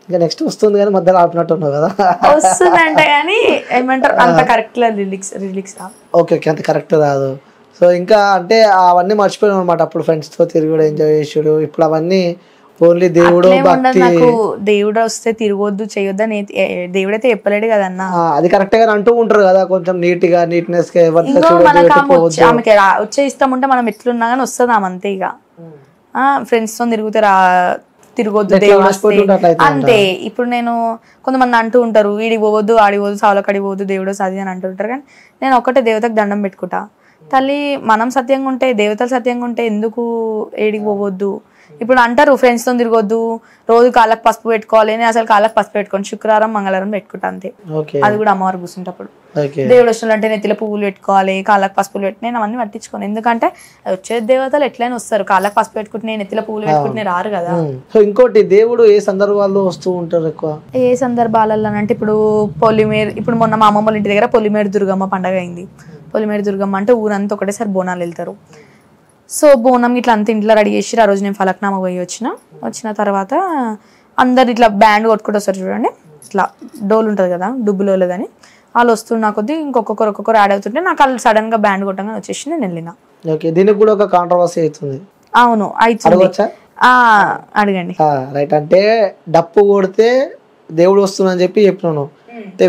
ఇంకా నెక్స్ట్ వస్తుంది కానీ మధ్యలో ఆపినట్టు ఉన్నావు కదా. వస్తుందంటే కానీ ఏమంటారు అంత కరెక్ట్ రిలీక్స్ ఓకే ఓకే, అంత కరెక్ట్ రాదు. సో ఇంకా అంటే అవన్నీ మర్చిపోయాను అనమాట. అప్పుడు ఫ్రెండ్స్ తో తిరుగుడు, ఎంజాయ్ చేసుడు. ఇప్పుడు అవన్నీ ఓన్లీ దేవుడు భక్తి. నాకు దేవుడు వస్తే తిరగొద్దు చేయొద్దు అని దేవుడైతే చెప్పలేడు కదన్నా. అది కరెక్ట్ గా అంటూ ఉంటారు కదా, కొంచెం నీట్నెస్ ఆమెకి వచ్చే ఇష్టం ఉంటే మనం ఎట్లున్నా కానీ వస్తుంది ఆమె అంతే. ఇక ఫ్రెండ్స్ తో తిరగొద్దు దేవుడు అంతే. ఇప్పుడు నేను కొంతమంది అంటూ ఉంటారు ఈడికి పోవద్దు, ఆడికి పోవద్దు, సావులకడికి పోవద్దు, దేవుడు సది అని అంటుంటారు. కానీ నేను ఒక్కటే దేవతకు దండం పెట్టుకుంటా. తల్లి మనం సత్యంగా ఉంటే, దేవతలు సత్యంగా ఉంటే ఎందుకు ఏడికి పోవద్దు. ఇప్పుడు అంటారు ఫ్రెండ్స్ తో తిరగొద్దు, రోజు కాళ్ళకి పసుపు పెట్టుకోవాలి. నేను అసలు కాళ్ళకి పసుపు పెట్టుకోండి, శుక్రవారం మంగళవారం పెట్టుకుంటా అంతే. అది కూడా అమ్మవారు కూర్చుంటప్పుడు. దేవుడు వచ్చినట్టు నెత్తిలో పువ్వులు పెట్టుకోవాలి, కాళ్ళకి పసుపులు పెట్టి నేను అవన్నీ పట్టించుకోను. ఎందుకంటే వచ్చే దేవతలు ఎట్లయినా వస్తారు, కాళ్ళకి పసుపు పెట్టుకుంటే నెత్తిలో పువ్వులు పెట్టుకుంటే రారు కదా. ఇంకోటి దేవుడు ఏ సందర్భాల్లో వస్తూ ఉంటారు ఎక్కువ? ఏ సందర్భాలలో అంటే ఇప్పుడు పొలిమేరు, ఇప్పుడు మొన్న మా అమ్మమ్మ ఇంటి దగ్గర పొలిమేరు దుర్గమ్మ పండగ అయింది. పొలిమేరు దుర్గమ్మ అంటే ఊరంతా ఒకటేసారి బోనాలు వెళ్తారు. సో బోనం ఇట్లా అంత ఇంట్లో రెడీ చేసి ఆ రోజు నేను ఫలక్నామా పోయి వచ్చిన తర్వాత అందరు ఇట్లా బ్యాండ్ కొట్టుకుంటూ వస్తారు చూడండి, ఇట్లా డోలు ఉంటుంది కదా, డుబ్బులోలేదని వాళ్ళు వస్తున్నా కొద్దీ ఒక్కొక్కరు యాడ్ అవుతుంటే నాకు వాళ్ళు సడన్ గా బ్యాండ్ కొట్టంగా వచ్చేసి నేను వెళ్ళిన. దీనికి కూడా ఒక కాంట్రవర్సీ అవుతుంది. అవును అవుతుంది, అడగండి. రైట్. అంటే డప్పు కొడితే దేవుడు వస్తుందని చెప్పి చెప్పినాను,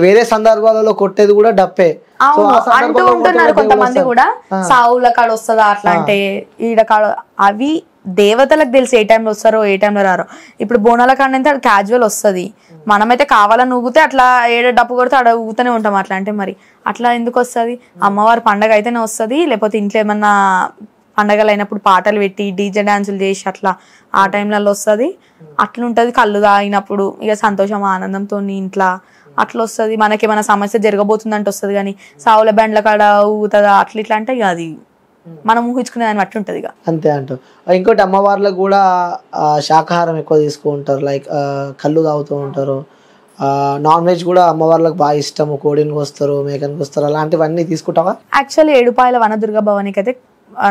వేరే సందర్భాలలో కొట్టేది కూడా డప్పే. సో అవును ఆ అంటూ సందర్భంలో ఉంటున్నారు కొంతమంది కూడా, సావుల కాడ వస్తుందా అట్లా అంటే ఈడ కాడ, అవి దేవతలకు తెలిసి ఏ టైంలో వస్తారో ఏ టైంలో రారో. ఇప్పుడు బోనాల కాడ అయితే అది క్యాజువల్ వస్తుంది, మనమైతే కావాలని ఊగితే అట్లా ఏడ డప్పు కొడితే అక్కడ ఊగుతూనే ఉంటాం. అట్లా అంటే మరి అట్లా ఎందుకు వస్తుంది? అమ్మవారి పండగ అయితేనే వస్తుంది, లేకపోతే ఇంట్లో ఏమన్నా పండగలు అయినప్పుడు పాటలు పెట్టి డీజే డాన్సులు చేసి అట్లా ఆ టైంలలో వస్తుంది. అట్లుంటది కళ్ళు తాగినప్పుడు ఇక సంతోషం ఆనందంతో ఇంట్లో అట్లా వస్తుంది. మనకి ఏమైనా సమస్య జరగబోతుందంటే వస్తుంది, కానీ సావుల బ్యాండ్ల కాడ ఊగుతుందా అట్లా ఇట్లా అంటే ఇక అది మనం ఊహించుకునే దాన్ని బట్టి ఉంటుంది ఇక. అంతే అంటూ. ఇంకోటి అమ్మవార్లకు కూడా శాకాహారం ఎక్కువ తీసుకుంటారు, లైక్ కళ్ళు తాగుతూ ఉంటారు. నాన్ వెజ్ కూడా అమ్మవార్లకు బాగా ఇష్టము, కోడిని కోస్తారు, మేకని కోస్తారు, అలాంటివన్నీ తీసుకుంటావా? యాక్చువల్లీ ఏడుపాయల వనదుర్గ భవానికి అయితే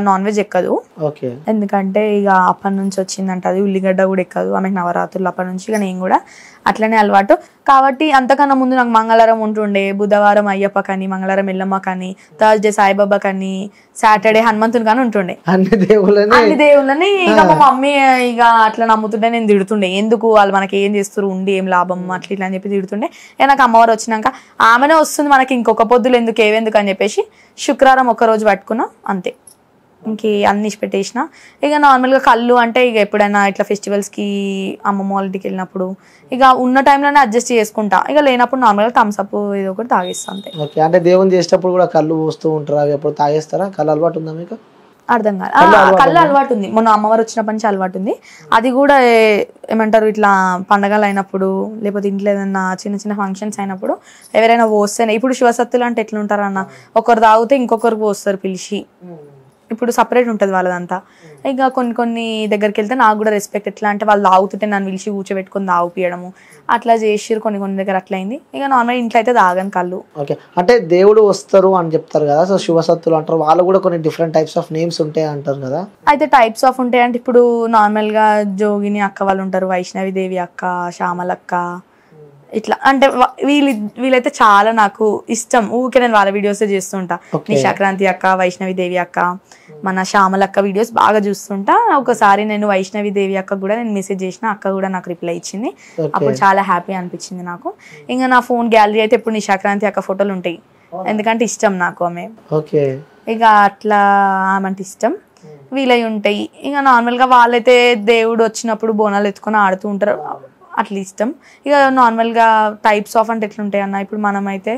నాన్ వెజ్ ఎక్కదు. ఓకే. ఎందుకంటే ఇక అప్పటి నుంచి వచ్చిందంట, అది ఉల్లిగడ్డ కూడా ఎక్కదు ఆమెకు నవరాత్రులు అప్పటి నుంచి. ఇక నేను కూడా అట్లనే అలవాటు కాబట్టి అంతకన్నా ముందు నాకు మంగళవారం ఉంటుండే, బుధవారం అయ్యప్ప కానీ, మంగళవారం ఎల్లమ్మ కానీ, థర్స్డే సాయిబాబా కానీ, సాటర్డే హనుమంతుని కానీ ఉంటుండే. అన్ని దేవుళ్ళని ఇక మా మమ్మీ ఇక అట్లా నమ్ముతుంటే నేను తిడుతుండే, ఎందుకు వాళ్ళు మనకి ఏం చేస్తారు ఉండి ఏం లాభం అట్లా ఇట్లా అని చెప్పి తిడుతుండే. ఇక నాకు అమ్మవారు వచ్చినాక ఆమెనే వస్తుంది మనకి, ఇంకొక పొద్దులు ఎందుకు ఏవెందుకు అని చెప్పేసి శుక్రవారం ఒక్కరోజు పట్టుకున్నా అంతే, ఇంకే అన్ని పెట్టేసిన. ఇక నార్మల్గా కళ్ళు అంటే ఇక ఎప్పుడైనా ఇట్లా ఫెస్టివల్స్కి అమ్మమ్మ వాళ్ళ ఇంటికి వెళ్ళినప్పుడు ఇక ఉన్న టైంలోనే అడ్జస్ట్ చేసుకుంటా, ఇక లేనప్పుడు నార్మల్గా థమ్స్అప్ ఏదో ఒకటి తాగేస్తా అంతే. ఓకే. అంటే దేవుని చేసేటప్పుడు కూడా కళ్ళు పోస్తూ ఉంటారు, అవి ఎప్పుడు తాగేస్తారా? కళ్ళు అలవాటు ఉందా మీకు? అర్థం కాదు. కళ్ళు అలవాటు ఉంది, మొన్న అమ్మవారు వచ్చినప్పటి నుంచి అలవాటు ఉంది. అది కూడా ఏమంటారు ఇట్లా పండగలు అయినప్పుడు, లేకపోతే ఇంట్లో ఏదైనా చిన్న చిన్న ఫంక్షన్స్ అయినప్పుడు ఎవరైనా పోస్తేనే. ఇప్పుడు శివసత్తులు అంటే ఎట్లుంటారు అన్న, ఒకరు తాగితే ఇంకొకరికి పోస్తారు పిలిచి, ఇప్పుడు సపరేట్ ఉంటుంది వాళ్ళదంతా. ఇక కొన్ని దగ్గరికి వెళ్తే నాకు కూడా రెస్పెక్ట్, ఎట్లా అంటే వాళ్ళు తాగుతుంటే నన్ను పిలిచి కూర్చోబెట్టుకొని తాగిపియడము అట్లా చేసిరు. కొన్ని దగ్గర అట్లా అయింది. ఇక నార్మల్ ఇంట్లో అయితే తాగను కళ్ళు. ఓకే. అంటే దేవుడు వస్తారు అని చెప్తారు కదా, సో శివసత్తులు అంటారు, వాళ్ళు కూడా కొన్ని డిఫరెంట్ టైప్స్ ఆఫ్ నేమ్స్ ఉంటాయి అంటారు కదా. అయితే టైప్స్ ఆఫ్ ఉంటాయి అంటే ఇప్పుడు నార్మల్గా జోగిని అక్క వాళ్ళు ఉంటారు, వైష్ణవి దేవి అక్క, శ్యామలక్క, ఇట్లా అంటే వీళ్ళైతే చాలా నాకు ఇష్టం. ఊరికే నేను వాళ్ళ వీడియోస్ చేస్తుంటా. నిశాక్రాంతి అక్క, వైష్ణవి దేవి అక్క, మన శ్యామలక్క వీడియోస్ బాగా చూస్తుంటా. ఒకసారి నేను వైష్ణవి దేవి అక్క కూడా నేను మెసేజ్ చేసిన, అక్క కూడా నాకు రిప్లై ఇచ్చింది. అప్పుడు చాలా హ్యాపీ అనిపించింది నాకు. ఇంకా నా ఫోన్ గ్యాలరీ అయితే ఇప్పుడు నిశాక్రాంతి అక్క ఫోటోలు ఉంటాయి, ఎందుకంటే ఇష్టం నాకు ఆమె. ఇక అట్లా ఆమెంటే ఇష్టం. వీళ్ళవి ఉంటాయి. ఇక నార్మల్గా వాళ్ళైతే దేవుడు వచ్చినప్పుడు బోనాలు ఎత్తుకొని ఆడుతూ ఉంటారు, అట్లా ఇష్టం. ఇక నార్మల్గా టైప్స్ ఆఫ్ అంటే ఎట్లుంటాయి అన్న, ఇప్పుడు మనం అయితే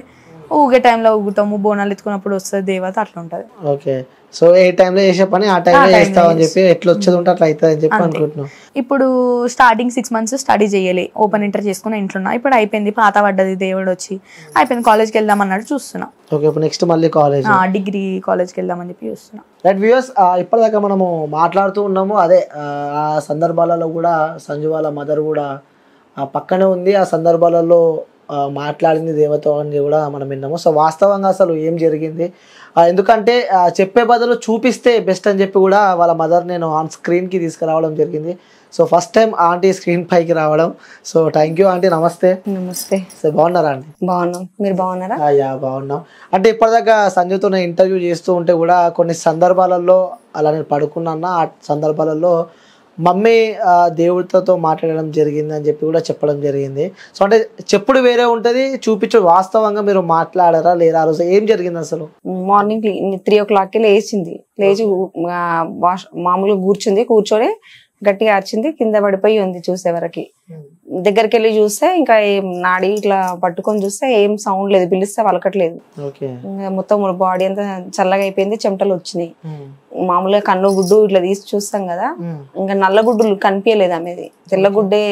ఊగే టైంలో ఊగుతాము, బోనాలు ఎత్తుకున్నప్పుడు వస్తుంది దేవత, అట్లా ఉంటుంది. ఓకే. సో ఏ టైంలో చేసే పని ఆ టైంలో చేస్తామని చెప్పి, ఎట్లా వచ్చేది ఉంటే అట్లా అవుతుంది అని చెప్పి అనుకుంటున్నాం. ఇప్పుడు స్టార్టింగ్ 6 months స్టడీ చేయలే, ఓపెన్ ఇంటర్ చేసుకుని ఇంట్లో ఉన్నా. ఇప్పుడు అయిపోయింది, పాత పడ్డది, దేవుడు వచ్చి అయిపోయింది, కాలేజ్కి వెళ్దాం అన్నట్టు చూస్తున్నా. ఓకే. ఇప్పుడు నెక్స్ట్ మళ్ళీ కాలేజ్, డిగ్రీ కాలేజ్కి వెళ్దామని చెప్పి చూస్తున్నా. రైట్ వ్యూయర్స్, ఇప్పటిదాకా మనము మాట్లాడుతూ ఉన్నాము, అదే ఆ సందర్భాలలో కూడా సంజు వాళ్ళ మదర్ కూడా పక్కనే ఉంది, ఆ సందర్భాలలో మాట్లాడింది దేవత అని కూడా మనం విన్నాము. సో వాస్తవంగా అసలు ఏం జరిగింది, ఎందుకంటే చెప్పే బదులు చూపిస్తే బెస్ట్ అని చెప్పి కూడా వాళ్ళ మదర్ నేను ఆన్ స్క్రీన్కి తీసుకురావడం జరిగింది. So first time aunty screen పైకి రావడం. So thank you aunty. నమస్తే. నమస్తే. సో బాగున్నారా అండి? బాగున్నాం, మీరు బాగున్నారా? బాగున్నాం. అంటే ఇప్పటిదాకా సంజయ్తో నేను ఇంటర్వ్యూ చేస్తూ ఉంటే కూడా కొన్ని సందర్భాలలో అలా నేను పడుకున్నా, ఆ సందర్భాలలో మమ్మీ దేవుడితో మాట్లాడడం జరిగింది అని చెప్పి కూడా చెప్పడం జరిగింది. సో అంటే చెప్పుడు వేరే ఉంటుంది, చూపించు వాస్తవంగా మీరు మాట్లాడారా లేదా, ఆ రోజు ఏం జరిగింది అసలు? మార్నింగ్ 3 o'clock లేచింది, లేచి మామూలుగా కూర్చొని గట్టిగా అరిచింది, కింద పడిపోయి ఉంది. చూసేవరకి దగ్గరికి వెళ్ళి చూస్తే ఇంకా నాడి ఇట్లా పట్టుకొని చూస్తే ఏం సౌండ్ లేదు, పిలిస్తే వలకట్లేదు. మొత్తం బాడీ అంతా చల్లగా అయిపోయింది, చెమటలు వచ్చినాయి. మామూలుగా కన్ను గుడ్డు ఇట్లా తీసి చూస్తాం కదా, ఇంకా నల్ల గుడ్డులు కనిపించలేదు, ఆమెది తెల్లగుడ్డే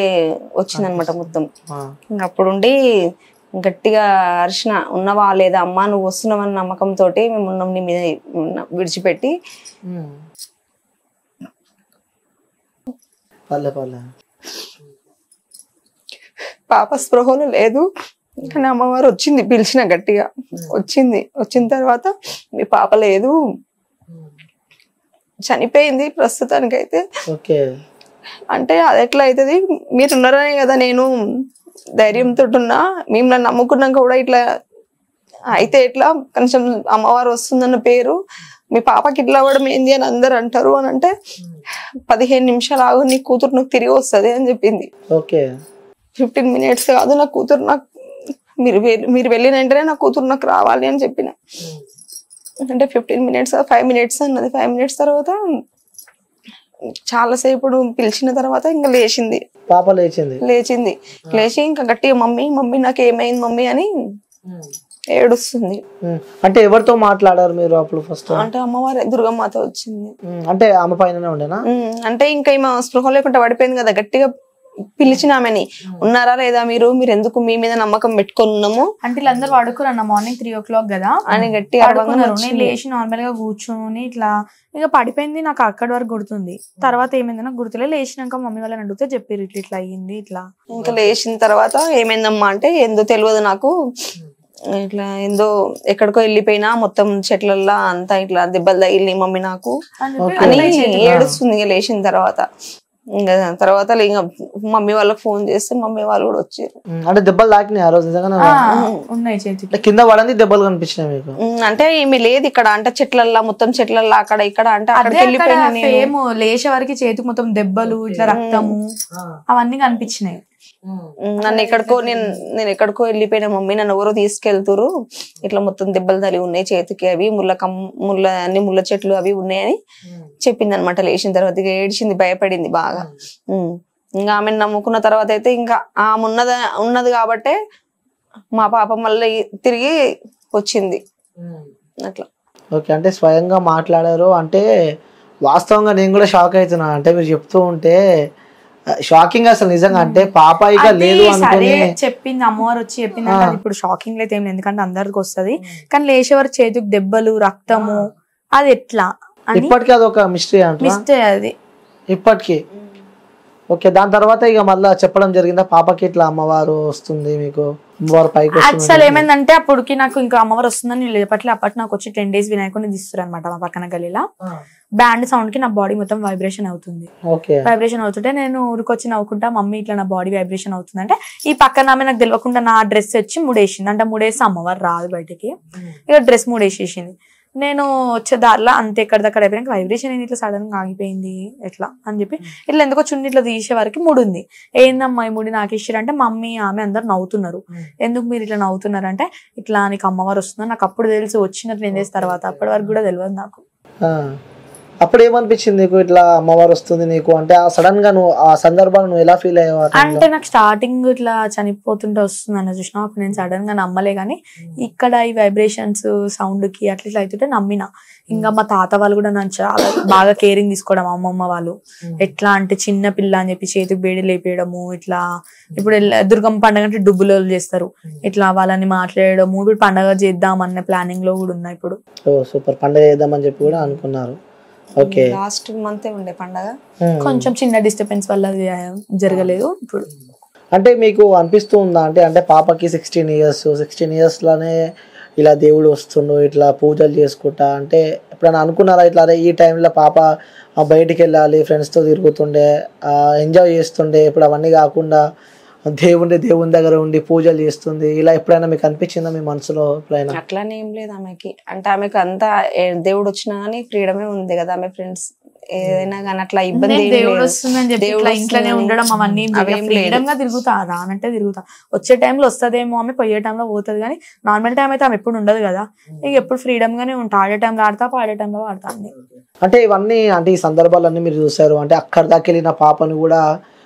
వచ్చిందనమాట మొత్తం. ఇంకా అప్పుడుండి గట్టిగా అరిచిన, ఉన్నవా లేదా అమ్మా, నువ్వు వస్తున్నావన్న నమ్మకంతో మేము ఉన్నాం నీ మీద విడిచిపెట్టి. పాప స్పృహలో లేదు, కానీ అమ్మవారు వచ్చింది, పిలిచిన గట్టిగా వచ్చిన తర్వాత మీ పాప లేదు, చనిపోయింది ప్రస్తుతానికైతే. అంటే అది ఎట్లా అవుతుంది, మీరు ఉన్నారనే కదా నేను ధైర్యంతో ఉన్నా, మిమ్మల్ని నమ్ముకున్నాక కూడా ఇట్లా అయితే ఎట్లా, కొంచెం అమ్మవారు వస్తుందన్న పేరు మీ పాపకి ఇట్లా అవ్వడం ఏంది అని అందరు అంటారు అని అంటే 15 నిమిషాలు ఆగు, నీ కూతురు నాకు తిరిగి వస్తుంది అని చెప్పింది. 15 minutes కాదు, నా కూతురు మీరు వెళ్ళిన వెంటనే నా కూతురు నాకు రావాలి అని చెప్పిన. అంటే 15 minutes 5 minutes అన్నది. 5 minutes తర్వాత చాలాసేపు పిలిచిన తర్వాత ఇంకా లేచింది. పాప లేచింది. లేచి ఇంకా గట్టిగా మమ్మీ నాకు ఏమైంది మమ్మీ అని ఏడుస్తుంది. అంటే ఎవరితో మాట్లాడారు మీరు అప్పుడు ఫస్ట్? అంటే అమ్మవారి దుర్గమ్మతో వచ్చింది. అంటే ఆమె పైన ఉండేనా? అంటే ఇంకా ఈమె స్పృహ లేకుండా పడిపోయింది కదా, గట్టిగా పిలిచిన ఆమెని, ఉన్నారా లేదా మీరు ఎందుకు మీ మీద నమ్మకం పెట్టుకొని ఉన్నాము అంటే వీళ్ళందరూ పడుకురన్న మార్నింగ్ 3 o'clock కదా అని గట్టిగా పడుకున్నారు. నేను లేచి నార్మల్ గా కూర్చొని ఇట్లా ఇక పడిపోయింది. నాకు అక్కడి వరకు గుర్తుంది. తర్వాత ఏమైంది నాకు గుర్తులే. లేచినాక మమ్మీ వాళ్ళని అడిగితే చెప్పారు ఇట్లా అయ్యింది ఇట్లా. ఇంకా లేచిన తర్వాత ఏమైందమ్మా అంటే ఏందో తెలియదు నాకు, ఇట్లా ఏందో ఎక్కడికో వెళ్ళిపోయినా మొత్తం చెట్లల్లో అంతా ఇట్లా దెబ్బలు తగిలి మమ్మీ నాకు అని ఏడుస్తుంది. ఇక లేచిన తర్వాత ఇంకా ఇంకా మమ్మీ వాళ్ళకి ఫోన్ చేస్తే మమ్మీ వాళ్ళు కూడా వచ్చారు. అంటే దెబ్బలు తాకినాయి ఆ రోజు? ఉన్నాయి చేతి కింద పడింది, దెబ్బలు కనిపించినాయి మీకు? అంటే ఏమి లేదు ఇక్కడ, అంటే చెట్లల్లో మొత్తం చెట్లల్లో అక్కడ ఇక్కడ అంటే అక్కడికి వెళ్ళిపోయినా లేచే వరకు చేతికి మొత్తం దెబ్బలు ఇట్లా రక్తము అవన్నీ కనిపించినాయి. నన్ను నేను ఎక్కడికో వెళ్ళిపోయిన మమ్మీ, నన్ను ఎవరో తీసుకెళ్తురు, ఇట్లా మొత్తం దెబ్బలు తగిలి ఉన్నాయి చేతికి, అవి అన్ని ముళ్ళ చెట్లు అవి ఉన్నాయని చెప్పింది అనమాట. లేచిన తర్వాత ఇక ఏడ్చింది, భయపడింది బాగా. ఇంకా ఆమెను నమ్ముకున్న తర్వాత అయితే ఇంకా ఆమె ఉన్నది కాబట్టే మా పాప మళ్ళీ తిరిగి వచ్చింది అట్లా. ఓకే, అంటే స్వయంగా మాట్లాడారు. అంటే వాస్తవంగా నేను కూడా షాక్ అవుతున్నా. అంటే మీరు చెప్తూ ఉంటే షాకింగ్ అసలు నిజంగా. అంటే పాప ఇక లేదు అనుకుని చెప్పింది అమ్మవారు వచ్చి చెప్పింది. అంటే ఇప్పుడు షాకింగ్ అయితే ఏం లేదు, ఎందుకంటే అందరికి వస్తుంది. కానీ లేచే వరకు చేతికి దెబ్బలు రక్తము అది ఎట్లా ఇప్పటికీ అదొక మిస్టరీ అంటే అది ఇప్పటికీ. ఓకే, దాని తర్వాత ఇక మళ్ళీ చెప్పడం జరిగిందా పాపకి ఇట్లా అమ్మవారు వస్తుంది, మీకు అమ్మవారు పైకి వస్తుంది? అసలు ఏమైందంటే అప్పటికి నాకు ఇంకా అమ్మవారు వస్తుందని నేను లేపట్లే. అప్పటి నాకు వచ్చి 10 days వినాయకుడిని తీస్తారు అనమాట మా పక్కన గలీలా. బ్యాండ్ సౌండ్ కి నా బాడీ మొత్తం వైబ్రేషన్ అవుతుంది. వైబ్రేషన్ అవుతుంటే నేను ఊరికొచ్చి నవ్వుకుంటా, మమ్మీ ఇట్లా నా బాడీ వైబ్రేషన్ అవుతుంది అంటే ఈ పక్కన ఆమె నాకు తెలియకుండా నా డ్రెస్ వచ్చి ముడేసింది. అంటే ముడేసి అమ్మవారు రాదు బయటికి, ఇక డ్రెస్ ముడేసేసింది. నేను వచ్చే దారిలో అంతే ఎక్కడిదక్కడ అయిపోయినాక వైబ్రేషన్ ఏంది ఇట్లా సడన్ గా ఆగిపోయింది ఎట్లా అని చెప్పి ఇట్లా ఎందుకో చున్ని ఇట్లా తీసే వరకు ముడి ఉంది. ఏందమ్మా ఈ ముడి నాకు ఇచ్చారంటే మమ్మీ ఆమె అందరు నవ్వుతున్నారు. ఎందుకు మీరు ఇట్లా నవ్వుతున్నారు అంటే ఇట్లా నీకు అమ్మవారు వస్తుందని నాకు అప్పుడు తెలిసి వచ్చిన 10 days తర్వాత, అప్పటి వరకు కూడా తెలియదు నాకు. అప్పుడు ఏమనిపించింది నీకు ఇట్లా అమ్మవారు వస్తుంది నీకు అంటే? సడన్ గా నువ్వు ఆ సందర్భాన్ని నువ్వు ఎలా ఫీల్ అయ్యావు? అంటే నాకు స్టార్టింగ్ ఇట్లా చనిపోతుంటే వస్తుంది అన్న చూసినా అప్పుడు నేను సడన్ గా నమ్మలే. కానీ ఇక్కడ ఈ వైబ్రేషన్స్ సౌండ్ కి అట్లా ఇట్లా అవుతుంటే నమ్మిన. ఇంకా మా తాత వాళ్ళు కూడా నన్ను చాలా బాగా కేరింగ్ తీసుకోవడం, అమ్మమ్మ వాళ్ళు ఎట్లా అంటే చిన్న పిల్ల అని చెప్పి చేతికి వేడి లేపేయడము, ఇట్లా ఇప్పుడు దుర్గమ్మ పండుగ అంటే డుబ్బులు చేస్తారు, ఇట్లా వాళ్ళని మాట్లాడడము. ఇప్పుడు పండుగ చేద్దాం అన్న ప్లానింగ్ లో కూడా ఉన్నా ఇప్పుడు. సూపర్, పండుగ చేద్దామని చెప్పి కూడా అనుకున్నారు. ఓకే, లాస్ట్ మంత్ ఉండే పండగ కొంచెం చిన్న డిస్టర్బెన్స్ వల్ల జరగలేదు ఇప్పుడు. అంటే మీకు అనిపిస్తూ ఉందా అంటే పాపకి 16 years లోనే ఇలా దేవుడు వస్తుండు ఇట్లా పూజలు చేసుకుంటా అంటే ఎప్పుడైనా అనుకున్నారా ఇట్లా ఈ టైంలో పాప బయటికి వెళ్ళాలి, ఫ్రెండ్స్తో తిరుగుతుండే, ఎంజాయ్ చేస్తుండే, ఇప్పుడు అవన్నీ కాకుండా దేవుని దగ్గర ఉండి పూజలు చేస్తుంది, ఇలా ఎప్పుడైనా మీకు అనిపించిందా మీ మనసులో ఎప్పుడైనా? అట్లానే ఏం లేదు ఆమెకి. అంటే ఆమెకు అంతా దేవుడు వచ్చినా గానీ ఫ్రీడమే ఉంది కదా, ఆమె ఫ్రెండ్స్ ఏదైనా కానీ అట్లా ఇబ్బంది దేవుడు వస్తుందని చెప్పి ఇంట్లోనే ఉండడం అవన్నీ ఫ్రీడమ్ గా తిరుగుతా, రానంటే తిరుగుతా. వచ్చే టైంలో వస్తుందేమో ఆమె, పోయే టైంలో పోతుంది. కానీ నార్మల్ టైం అయితే ఆమె ఎప్పుడు ఉండదు కదా, ఇక ఎప్పుడు ఫ్రీడమ్ గానే ఉంటా. ఆడే టైంలో ఆడతా, పాడే టైంలో ఆడతా అన్ని. అంటే ఇవన్నీ అంటే ఈ సందర్భాలన్నీ మీరు చూసారు. అంటే అక్కడి దాకా వెళ్ళిన పాపను కూడా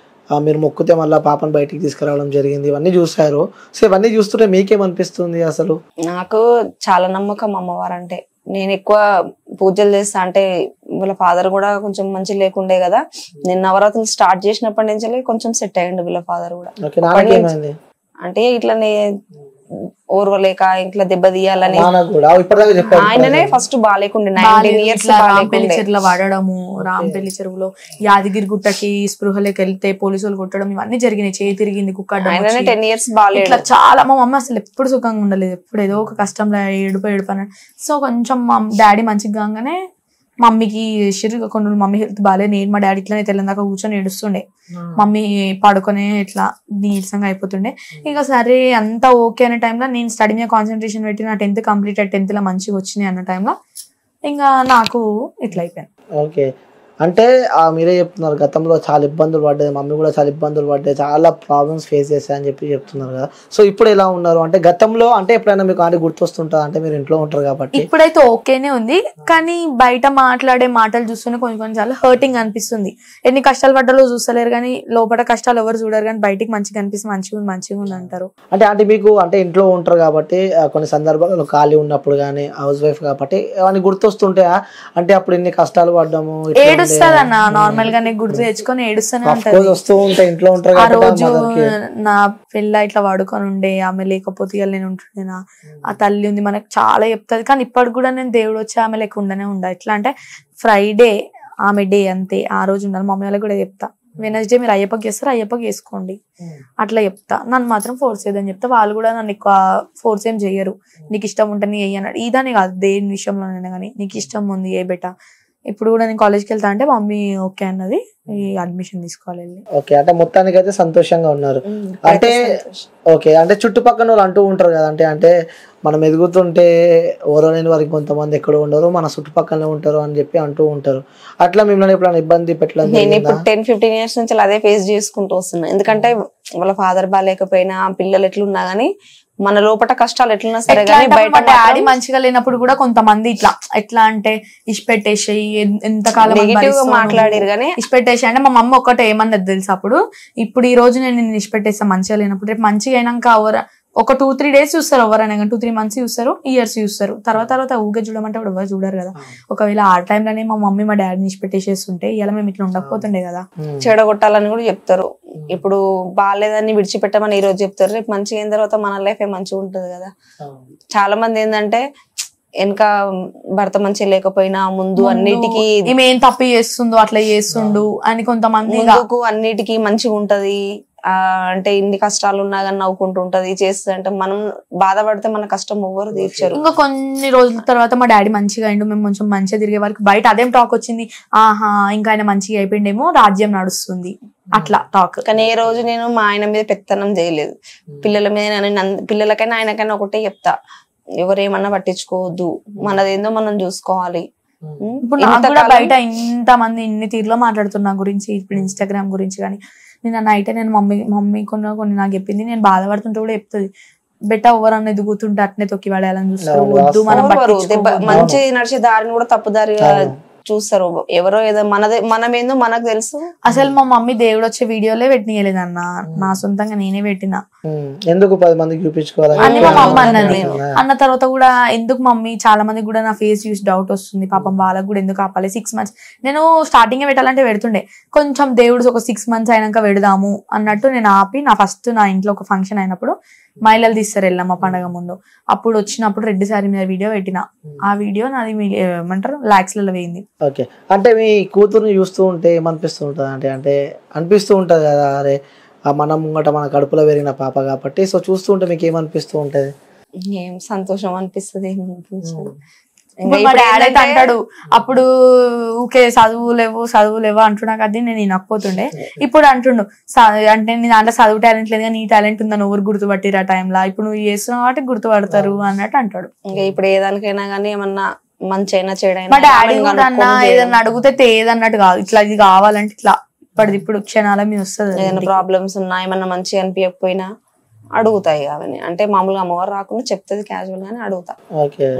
మీరు మొక్కుతే మళ్ళీ పాపను బయటికి తీసుకురావడం జరిగింది, ఇవన్నీ చూసారు. సో ఇవన్నీ చూస్తుంటే మీకేమనిపిస్తుంది అసలు? నాకు చాలా నమ్మకం అమ్మవారు అంటే. నేను ఎక్కువ పూజలు చేస్తా. అంటే వాళ్ళ ఫాదర్ కూడా కొంచెం మంచి లేకుండే కదా, నేను నవరాత్రులు స్టార్ట్ చేసినప్పటి నుంచి కొంచెం సెట్ అయ్యండు వీళ్ళ ఫాదర్ కూడా. అంటే ఇట్లనే ఓర్వలేక ఇట్లా దెబ్బ తీయాలని ఆయననే ఫస్ట్ బాగాలేకుండే 19 years చెరువులో వాడడము, రాంపల్లి చెరువులో యాదగిరి గుట్టకి స్పృహలోకి వెళ్తే పోలీసులు కొట్టడం ఇవన్నీ జరిగినాయి. చేయి తిరిగింది, కుక్క 10 years బాగాలేదు. ఇట్లా చాలా మా మమ్మీ అసలు ఎప్పుడు సుఖంగా ఉండలేదు, ఎప్పుడు ఏదో ఒక కష్టంలో ఏడుపు. సో కొంచెం మా డాడీ మంచిగా కాగానే మమ్మీకి చేసిర్రు. కొన్ని రోజులు మమ్మీ హెల్త్ బాగాలేదు. నేను మా డాడీ ఇట్లానే తెల్లందాకా కూర్చొని ఏడుస్తుండే, మమ్మీ పడుకొని ఇట్లా నీరసంగా అయిపోతుండే. ఇక సరే అంతా ఓకే అనే టైంలో నేను స్టడీ మీద కాన్సన్ట్రేషన్ పెట్టి నా 10th కంప్లీట్ 10th లో మంచిగా వచ్చినాయి అన్న టైంలో ఇంకా నాకు ఇట్లా అయిపోయాను. ఓకే, అంటే మీరే చెప్తున్నారు గతంలో చాలా ఇబ్బందులు పడ్డది, మమ్మీ కూడా చాలా ఇబ్బందులు పడ్డాయి, చాలా ప్రాబ్లమ్స్ ఫేస్ చేశాయి అని చెప్పి చెప్తున్నారు కదా. సో ఇప్పుడు ఎలా ఉన్నారు అంటే గతంలో అంటే ఎప్పుడైనా మీకు అంటే గుర్తొస్తుంటుంది అంటే మీరు ఇంట్లో ఉంటారు కాబట్టి? ఇప్పుడైతే ఓకేనే ఉంది, కానీ బయట మాట్లాడే మాటలు చూస్తూనే కొంచెం కొంచెం చాలా హర్టింగ్ అనిపిస్తుంది. ఎన్ని కష్టాలు పడ్డాలో చూస్తలేరు కానీ లోపల కష్టాలు ఎవరు చూడరు, కానీ బయటికి మంచిగా అనిపిస్తుంది, మంచిగా ఉంది అంటారు. అంటే మీకు అంటే ఇంట్లో ఉంటారు కాబట్టి కొన్ని సందర్భాల్లో ఖాళీ ఉన్నప్పుడు కానీ హౌస్ వైఫ్ కాబట్టి అవన్నీ గుర్తొస్తుంటాయా? అంటే అప్పుడు ఇన్ని కష్టాలు పడ్డాము, ఏడుస్తుంది అన్న, నార్మల్ గానే గుర్తు తెచ్చుకొని ఏడుస్తూనే ఉంటది. వస్తూ ఉంటాయి ఇంట్లో ఉంటారు ఆ రోజు నా పిల్ల ఇట్లా వాడుకొని ఉండే, ఆమె లేకపోతే ఇవాళ నేను ఉంటుండేనా, ఆ తల్లి ఉంది మనకు చాలా చెప్తుంది. కానీ ఇప్పటికి కూడా నేను దేవుడు వచ్చి ఆమె లేకుండానే ఉండ. ఎట్లా అంటే ఫ్రైడే ఆమె డే అంతే, ఆ రోజు ఉండాలి. మమ్మీ వాళ్ళకి కూడా చెప్తా, వెనస్డే మీరు అయ్యప్పకి చేస్తారు, అయ్యప్పకి వేసుకోండి అట్లా చెప్తా. నన్ను మాత్రం ఫోర్స్ చేయదని చెప్తా. వాళ్ళు కూడా నన్ను ఎక్కువ ఫోర్స్ ఏం చెయ్యరు. నీకు ఇష్టం ఉంటే నీ అయ్యన్నాడు, ఇదని కాదు దేని విషయంలోనైనా కానీ నీకు ఇష్టం ఉంది ఏ బెట. ఇప్పుడు కూడా నేను కాలేజ్కి వెళ్తా అంటే మమ్మీ ఓకే అన్నది, ఈ అడ్మిషన్ తీసుకోవాలి. ఓకే, అంటే మొత్తానికి అయితే సంతోషంగా ఉన్నారు. అంటే ఓకే, అంటే చుట్టుపక్కల వాళ్ళు అంటూ ఉంటారు కదా, అంటే మనం ఎదుగుతుంటే ఓరలేని వారికి కొంతమంది ఎక్కడ ఉండరు, మన చుట్టుపక్కలనే ఉంటారు అని చెప్పి అంటూ ఉంటారు. అట్లా మిమ్మల్ని ఎప్పుడైనా ఇబ్బంది పెట్టలేదు? నేను ఇప్పుడు 10-15 years నుంచి అదే ఫేస్ చేసుకుంటూ వస్తున్నా. ఎందుకంటే వాళ్ళ ఫాదర్ బాగాలేకపోయినా పిల్లలు ఎట్లున్నా గానీ మన లోపల కష్టాలు ఎట్లున్నా సరే కానీ బయట డాడీ మంచిగా లేనప్పుడు కూడా కొంతమంది ఇట్లా ఎట్లా అంటే ఇష్టపెట్టేసి ఎంతకాలం మాట్లాడారు కానీ ఇష్టపెట్టేసి అంటే మా మమ్మ ఒక్కటే ఏమన్నది తెలుసు అప్పుడు, ఇప్పుడు ఈ రోజు నేను ఇష్టపెట్టేస్తా మంచిగా లేనప్పుడు, రేపు మంచిగా అయినాక ఒక 2-3 days చూస్తారు ఎవరైనా కానీ, 2-3 months చూస్తారు, ఇయర్స్ చూస్తారు. తర్వాత ఊగే చూడమంటే కూడా ఎవరు చూడరు కదా. ఒకవేళ ఆ టైంలోనే మా మమ్మీ మా డాడీని ఇష్టపెట్టేసేస్తుంటే ఇలా మేము ఇట్లా ఉండకపోతుండే కదా. చెడగొట్టాలని కూడా చెప్తారు. ఇప్పుడు బాగాలేదని విడిచిపెట్టమని ఈ రోజు చెప్తారు, రేపు మంచిగా అయిన తర్వాత మన లైఫ్ మంచిగా ఉంటది కదా. చాలా మంది ఏంటంటే వెనక భర్త మంచిగా లేకపోయినా ముందు అన్నిటికీ ఏం తప్పు చేస్తుందో అట్లా చేస్తుండు అని కొంతమంది అన్నిటికీ మంచిగా ఉంటది, అంటే ఇన్ని కష్టాలు ఉన్నా కానీ నవ్వుకుంటూ ఉంటది చేస్తుంది. అంటే మనం బాధపడితే మన కష్టం ఎవ్వరు తీర్చారు. ఇంకా కొన్ని రోజుల తర్వాత మా డాడీ మంచిగా అయిండు, మేము కొంచెం మంచిగా తిరిగే వరకు బయట అదేం టాక్ వచ్చింది, ఆహా ఇంకా ఆయన మంచిగా అయిపోయిండేమో, రాజ్యం నడుస్తుంది అట్లా టాక్. కానీ ఏ రోజు నేను మా ఆయన మీద పెత్తనం చేయలేదు. పిల్లల మీద పిల్లలకైనా ఆయనకైనా ఒకటే చెప్తా, ఎవరేమన్నా పట్టించుకోవద్దు, మనదేందో మనం చూసుకోవాలి. ఇప్పుడు నాకు కూడా బయట ఇంత మంది ఇన్ని తీరులో మాట్లాడుతున్నా గురించి, ఇప్పుడు ఇన్స్టాగ్రామ్ గురించి కానీ, నేను నైట్ నేను మమ్మీ కొన్ని నాకు చెప్పింది, నేను బాధపడుతుంటే కూడా చెప్తుంది, బెట్ట ఎవరన్నా ఎదుగుతుంటే అట్నే తొక్కి పడేయాలని చూస్తారు, వద్దు మనం మంచి నడిచే దారిని కూడా తప్పు దారి చూస్తారు. ఎవరో ఏదో మనమేందో మనకు తెలుసు. అసలు మా మమ్మీ దేవుడు వచ్చే వీడియోలే పెట్టియలేదన్న, నా సొంతంగా నేనే పెట్టిన. ఎందుకు 10 మందికి చూపించుకోవాలని మా మమ్మీ అన్నది. అన్న తర్వాత కూడా ఎందుకు మమ్మీ, చాలా మందికి కూడా నా ఫేస్ చూసి డౌట్ వస్తుంది, పాపం వాళ్ళకి కూడా ఎందుకు ఆపాలి. 6 months నేను స్టార్టింగ్ పెట్టాలంటే పెడుతుండే, కొంచెం దేవుడు ఒక 6 months అయినాక పెడదాము అన్నట్టు నేను ఆపి, నా ఇంట్లో ఒక ఫంక్షన్ అయినప్పుడు మహిళలు తీస్తారు వెళ్ళమ్మ పండగ ముందు, అప్పుడు వచ్చినప్పుడు రెడ్డి సారీ మీద వీడియో పెట్టిన. ఆ వీడియో నాది ఏమంటారు lakhs లలో వేయింది. ఓకే, అంటే మీ కూతురుని చూస్తూ ఉంటే ఏమనిపిస్తూ ఉంటుంది అంటే అనిపిస్తూ ఉంటది కదా, అరే మనం ముంగట మన కడుపులో పెరిగిన పాప కాబట్టి, సో చూస్తూ ఉంటే మీకు ఏమనిపిస్తూ ఉంటది? ఏం సంతోషం అనిపిస్తుంది. మా డాడీ అయితే అంటాడు, అప్పుడు ఊకే చదువులేవు అంటున్నా కదా నేను వినకపోతుండే, ఇప్పుడు అంటుండు అంటే నీ దాంట్లో చదువు టాలెంట్ లేదు కానీ నీ టాలెంట్ ఉందని ఎవరు గుర్తుపట్టిరు ఆ టైంలో, ఇప్పుడు నువ్వు చేస్తున్నావు కాబట్టి గుర్తుపడతారు అన్నట్టు అంటాడు. ఇంకా ఇప్పుడు ఏదానికైనా కానీ ఏమన్నా మంచి అయినా చెడైనా మా డాడీ కూడా అన్న ఏదన్నా అడిగితే తేదన్నట్టు కాదు, ఇట్లా ఇది కావాలంటే ఇట్లా ఇప్పుడు క్షణాల మీద వస్తుంది. ఏదైనా ప్రాబ్లమ్స్ ఉన్నా ఏమన్నా మంచిగా అనిపించకపోయినా అడుగుతాయి అవన్నీ, అంటే మామూలుగా అమ్మవారు రాకుండా చెప్తుంది, క్యాజువల్ గానే అడుగుతా.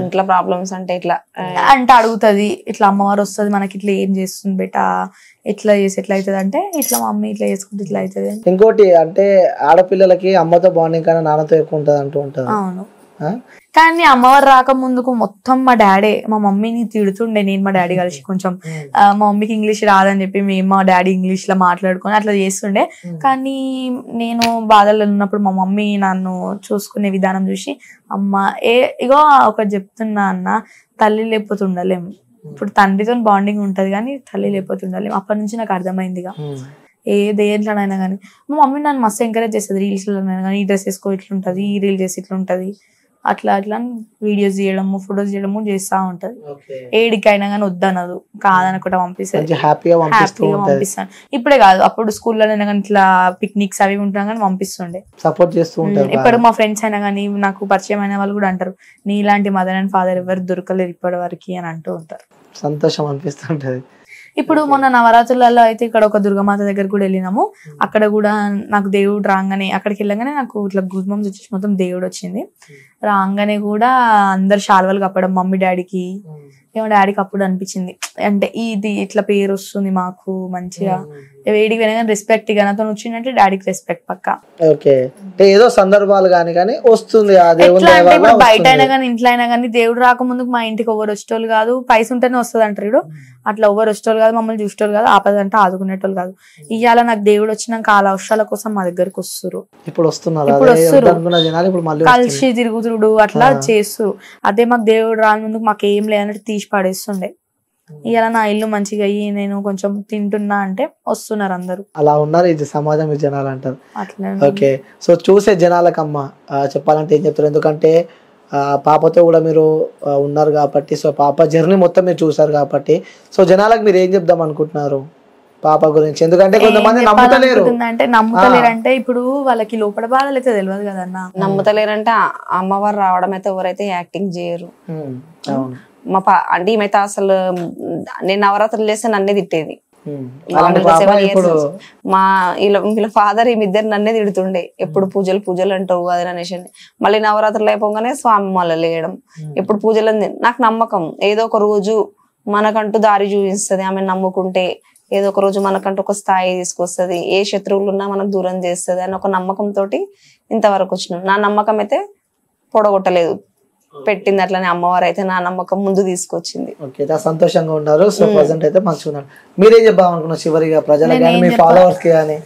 ఇంట్లో ప్రాబ్లమ్స్ అంటే ఇట్లా అంటే అడుగుతుంది, ఇట్లా అమ్మవారు వస్తుంది మనకి, ఇట్లా ఏం చేస్తుంది బేటా, ఎట్లా చేసి ఎట్లా అవుతుంది అంటే, ఇట్లా మమ్మీ ఇట్లా చేసుకుంటే ఇట్లా అవుతుంది. ఇంకోటి అంటే ఆడపిల్లలకి అమ్మతో బాండింగ్ కన్నా నాన్నతో ఎక్కువ ఉంటుంది అంటూ ఉంటుంది. అవును, కానీ అమ్మవారు రాక ముందుకు మొత్తం మా డాడీ మా మమ్మీని తిడుతుండే, నేను మా డాడీ కలిసి కొంచెం మా మమ్మీకి ఇంగ్లీష్ రాదని చెప్పి మేము మా డాడీ ఇంగ్లీష్ లో మాట్లాడుకొని అట్లా చేస్తుండే. కానీ నేను బాధల్లో ఉన్నప్పుడు మా మమ్మీ నన్ను చూసుకునే విధానం చూసి, అమ్మ ఇగో ఒకటి చెప్తున్నా అన్న, తల్లి లేకపోతే ఉండలేము. ఇప్పుడు తండ్రితో బాండింగ్ ఉంటది కానీ తల్లి లేకపోతే ఉండలేము. అప్పటి నుంచి నాకు అర్థమైందిగా, ఏ దేంట్లోనైనా కానీ మా మమ్మీ నన్ను మస్తు ఎంకరేజ్ చేస్తుంది. రీల్స్ లోనైనా కానీ, ఈ డ్రెస్ వేసుకో ఇట్లుంటది, ఈ రీల్ చేసి ఇట్లుంటది, అట్లా వీడియోస్ చేయడము ఫొటోస్ చేయడము చేస్తా ఉంటది. ఏడికైనా కానీ వద్దనదు, కాదనకుండా పంపిస్తుంది, హ్యాపీగా పంపిస్తాను. ఇప్పుడే కాదు, అప్పుడు స్కూల్లోనైనా కానీ ఇట్లా పిక్నిక్స్ అవి ఉంటాం కానీ పంపిస్తుండే, సపోర్ట్ చేస్తూ ఉంటారు. ఇప్పుడు మా ఫ్రెండ్స్ అయినా కానీ నాకు పరిచయం అయిన వాళ్ళు కూడా అంటారు, నీలాంటి మదర్ అండ్ ఫాదర్ ఎవరు దొరకలేరు ఇప్పటి వరకు అని అంటూ ఉంటారు. సంతోషం అనిపిస్తుంటది. ఇప్పుడు మొన్న నవరాత్రులలో అయితే ఇక్కడ ఒక దుర్గమాత దగ్గర కూడా వెళ్ళినాము. అక్కడ కూడా నాకు దేవుడు రాగానే, అక్కడికి వెళ్ళగానే నాకు ఇట్లా గూస్ బంప్స్ వచ్చేసి మొత్తం దేవుడు వచ్చింది. రాగానే కూడా అందరు శాల్వాలు కప్పడం మమ్మీ డాడీకి, ఏమో డాడీకి అప్పుడు అనిపించింది అంటే ఇది ఇట్లా పేరు వస్తుంది మాకు మంచిగా. వేడికి వినగానే రెస్పెక్ట్, ఇక నాతో వచ్చిందంటే డాడీకి రెస్పెక్ట్ పక్క. ఓకే, అంటే ఏదో సందర్భాలు కానీ వస్తుంది ఆ దేవుని ఎట్లా దయ అంటే వల్ల ఇప్పుడు బయట వస్తుంది. అయినా కానీ ఇంట్లో అయినా కానీ దేవుడు రాకముందుకు మా ఇంటికి ఎవరు వచ్చేటోళ్ళు కాదు. పైస ఉంటేనే వస్తుంది అంటారు వీడు. అట్లా ఎవరు వచ్చేటోళ్ళు కాదు, మమ్మల్ని చూసేటోళ్ళు కాదు, ఆపదంటే ఆదుకునేటోళ్ళు కాదు. ఇవాళ నాకు దేవుడు వచ్చినాక వాళ్ళ అవసరాల కోసం మా దగ్గరకు వస్తారు. ఇప్పుడు వస్తున్నారు ఇప్పుడు అదే వస్తురు. అనుకున్న జనాలు ఇప్పుడు మళ్ళీ కలిసి తిరుగుతుడు అట్లా చేస్తారు. అదే మాకు దేవుడు రాని ముందుకు మాకు ఏం లేదన్నట్టు తీసి పడేస్తుండే. ఇవాళ నా ఇల్లు మంచిగా అయ్యి నేను కొంచెం తింటున్నా అంటే వస్తున్నారు అందరూ. అలా ఉన్నారు, ఇది సమాజం, ఈ జనాలు అంటారు. అట్లా ఓకే, సో చూసే జనాలకమ్మ చెప్పాలంటే ఏం చెప్తారు? ఎందుకంటే పాపతో కూడా మీరు ఉన్నారు కాబట్టి, సో పాప జర్నీ మొత్తం మీరు చూసారు కాబట్టి, సో జనాలకు మీరు ఏం చెప్దాం అనుకుంటున్నారు పాప గురించి? ఎందుకంటే కొంతమంది నమ్ముతలేరు. అంటే నమ్ముతలేరంటే ఇప్పుడు వాళ్ళకి లోపల బాధలు అయితే తెలియదు కదన్నా. నమ్ముతలేరంటే అమ్మవారు రావడం అయితే ఎవరైతే యాక్టింగ్ చేయరు. అవును. అంటే ఈమెతే అసలు నేను నవరాత్రులు చేస్తే నన్నే తిట్టేది. అలాంటి పాప ఇప్పుడు మా వీళ్ళ ఫాదర్ ఈమెద్దరు నన్నే తిడుతుండే, ఎప్పుడు పూజలు అంటావు అది అనేసి. మళ్ళీ నవరాత్రులు అయిపోగానే స్వామి మళ్ళీ లేయడం, ఎప్పుడు పూజలు నాకు నమ్మకం ఏదో ఒక రోజు మనకంటూ దారి చూపిస్తుంది. ఆమె నమ్ముకుంటే ఏదో ఒక రోజు మనకంటూ ఒక స్థాయి తీసుకొస్తుంది, ఏ శత్రువులు ఉన్నా మనకు దూరం చేస్తుంది అని ఒక నమ్మకంతో ఇంతవరకు వచ్చినాం. నా నమ్మకం అయితే పొడగొట్టలేదు, పెట్టింది అట్లనే అమ్మవారు అయితే నా నమ్మకం ముందు తీసుకొచ్చింది. ఓకే, సంతోషంగా ఉన్నారు. సో ప్రెసెంట్ అయితే మంచిగా ఉన్నారు. మీరేం చెప్పాలనుకున్నారు చివరిగా ప్రజలకు కానీ మీ ఫాలోవర్స్ కి కానీ?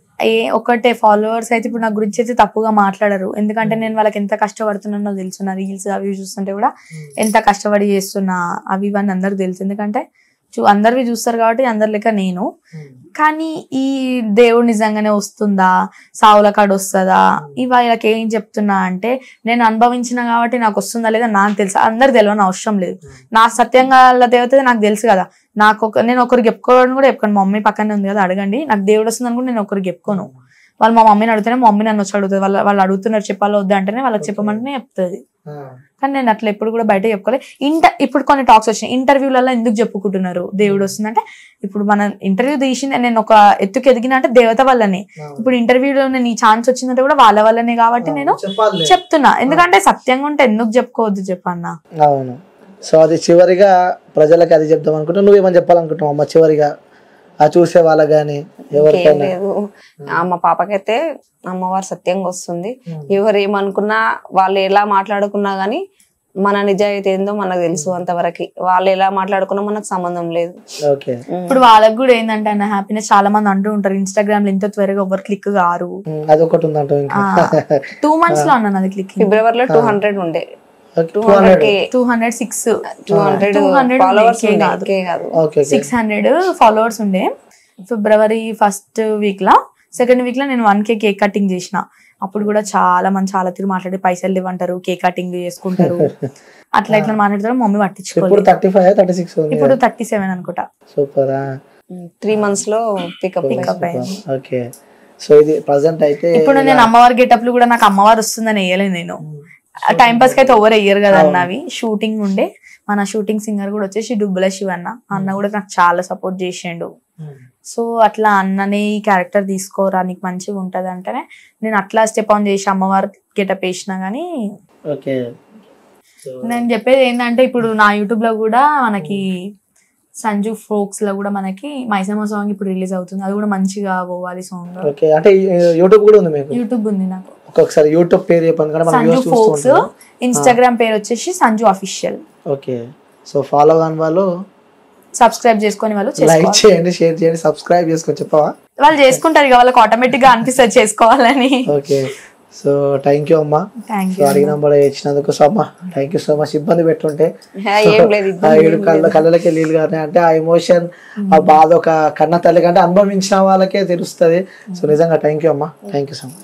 ఒకటే ఫాలోవర్స్ అయితే ఇప్పుడు నా గురించి అయితే తప్పుగా మాట్లాడరు. ఎందుకంటే నేను వాళ్ళకి ఎంత కష్టపడుతున్నానో తెలుసు. నా రీల్స్ అవి చూస్తుంటే కూడా ఎంత కష్టపడి చేస్తున్నా అవి ఇవన్నీ అందరికి తెలుసు. ఎందుకంటే అందరివి చూస్తారు కాబట్టి అందరి లెక్క నేను. కానీ ఈ దేవుడు నిజంగానే వస్తుందా, సావుల కాడ వస్తుందా, ఇవాళకి ఏం చెప్తున్నా అంటే నేను అనుభవించిన కాబట్టి నాకు వస్తుందా లేదా నాకు తెలుసు. అందరు తెలియని అవసరం లేదు. నా సత్యంగా దేవత నాకు తెలుసు కదా. నేను ఒకరికి చెప్పుకోవడం కూడా చెప్పుకోను. మా మమ్మీ పక్కనే ఉంది కదా, అడగండి. నాకు దేవుడు వస్తుంది అనుకుంటే నేను ఒకరికి చెప్పుకోను. వాళ్ళు మా మమ్మీని అడుగుతూనే మా మమ్మీ నన్ను వచ్చి అడుగుతుంది. వాళ్ళు అడుగుతున్నారు చెప్పాలో వద్దా అంటేనే వాళ్ళకి చెప్పమంటేనే చెప్తుంది. కానీ నేను అట్లా ఎప్పుడు కూడా బయట చెప్పుకోలేదు. ఇప్పుడు కొన్ని టాక్స్ వచ్చినాయి ఇంటర్వ్యూలలో ఎందుకు చెప్పుకుంటున్నారు దేవుడు వస్తుందంటే, ఇప్పుడు మన ఇంటర్వ్యూ తీసింది నేను ఒక ఎత్తుకు ఎదిగిన అంటే దేవత వల్లనే. ఇప్పుడు ఇంటర్వ్యూలో నేను ఈ ఛాన్స్ వచ్చిందంటే కూడా వాళ్ళ వల్లనే కాబట్టి నేను చెప్తున్నా. ఎందుకంటే సత్యంగా ఉంటే ఎందుకు చెప్పుకోవద్దు చెప్పన్నా. అవును. సో అది చివరిగా ప్రజలకు అది చెప్దాం అనుకుంటా. నువ్వేమని చెప్పాలనుకుంటున్నావు అమ్మ చివరిగా చూసే వాళ్ళకి కానీ ఎవరికైనా? మా పాపకైతే అమ్మవారు సత్యంగా వస్తుంది. ఎవరు ఏమనుకున్నా, వాళ్ళు ఎలా మాట్లాడుకున్నా గానీ మన నిజాయితీ ఏందో మనకు తెలుసు. అంతవరకు వాళ్ళు ఎలా మాట్లాడుకున్నా మనకు సంబంధం లేదు. ఇప్పుడు వాళ్ళకి కూడా ఏంటంటే అన్న హ్యాపీనెస్ చాలా మంది అంటూ ఉంటారు ఇన్స్టాగ్రామ్ లో ఇంత త్వరగా ఎవరు క్లిక్ గారు. అదొకటి ఉందంట. 2 months లో అన్నాను అది క్లిక్. ఫిబ్రవరిలో 200 ఉండే, 600 ఫాలోవర్స్ ఉండే. ఫిబ్రవరి 1st week లా 2nd week లా నేను 1K కేక్ కటింగ్ చేసిన. అప్పుడు కూడా చాలా మంది చాలా తిరిగి మాట్లాడి పైసలు ఇవ్వంటారు, కేక్ కటింగ్ చేసుకుంటారు, అట్లా ఇట్లా మాట్లాడతారు. మమ్మీ పట్టించుకోలేదు. ఇప్పుడు 37 అనుకుంటా. సూపర్. 3 months లో పికప్ అయింది. ఓకే, సో ఇది ప్రెజెంట్ అయితే ఇప్పుడు నేను అమ్మవారి గెటప్లు కూడా నాకు అమ్మవారు వస్తుందని వేయలేదు. నేను టైం పాస్ కి అయితే ఎవరు వేయరు కదా అన్న. అవి షూటింగ్ ఉండే, మన షూటింగ్ సింగర్ కూడా వచ్చేసి డుబ్బుల శివ అన్న కూడా నాకు చాలా సపోర్ట్ చేసిండు. సో అట్లా అన్ననే ఈ క్యారెక్టర్ తీసుకోరా నీకు మంచిగా ఉంటది అంటేనే నేను అట్లా స్టెప్ ఆన్ చేసి అమ్మవారి గెటప్ వేసినా గానీ. నేను చెప్పేది ఏంటంటే ఇప్పుడు నా యూట్యూబ్ లో కూడా మనకి సంజు ఫోక్స్ లో కూడా మనకి మైసమ్మ సాంగ్ ఇప్పుడు రిలీజ్ అవుతుంది. అది కూడా మంచిగా పోవాలి సాంగ్. అంటే యూట్యూబ్ కూడా ఉంది మీకు? యూట్యూబ్ ఉంది నాకు. ఒకసారి యూట్యూబ్ పేరు చెప్పండి. సంజు ఫోక్స్, ఇన్స్టాగ్రామ్ పేరు వచ్చేసి Sanju official. Okay, so follow కాని వాళ్ళు సబ్స్క్రైబ్ చేసుకొని వాళ్ళు లైక్ చేయండి, షేర్ చేయండి, సబ్స్క్రైబ్ చేసుకొని చెప్పవా? వాళ్ళు చేసుకుంటారు ఇక, వాళ్ళకి ఆటోమేటిక్ గా అనిపిస్తుంది చేసుకోవాలని. ఓకే, సో థ్యాంక్ యూ అమ్మా. అడిగిన ఇచ్చినందుకు. సో అమ్మా థ్యాంక్ యూ సో మచ్. ఇబ్బంది పెట్టుంటే కళ్ళకి నీళ్ళు కానీ అంటే ఆ ఎమోషన్, ఆ బాధ ఒక కన్న తల్లి కంటే అనుభవించిన వాళ్ళకే తెలుస్తుంది. సో నిజంగా థ్యాంక్ యూ అమ్మా. Thank you so much.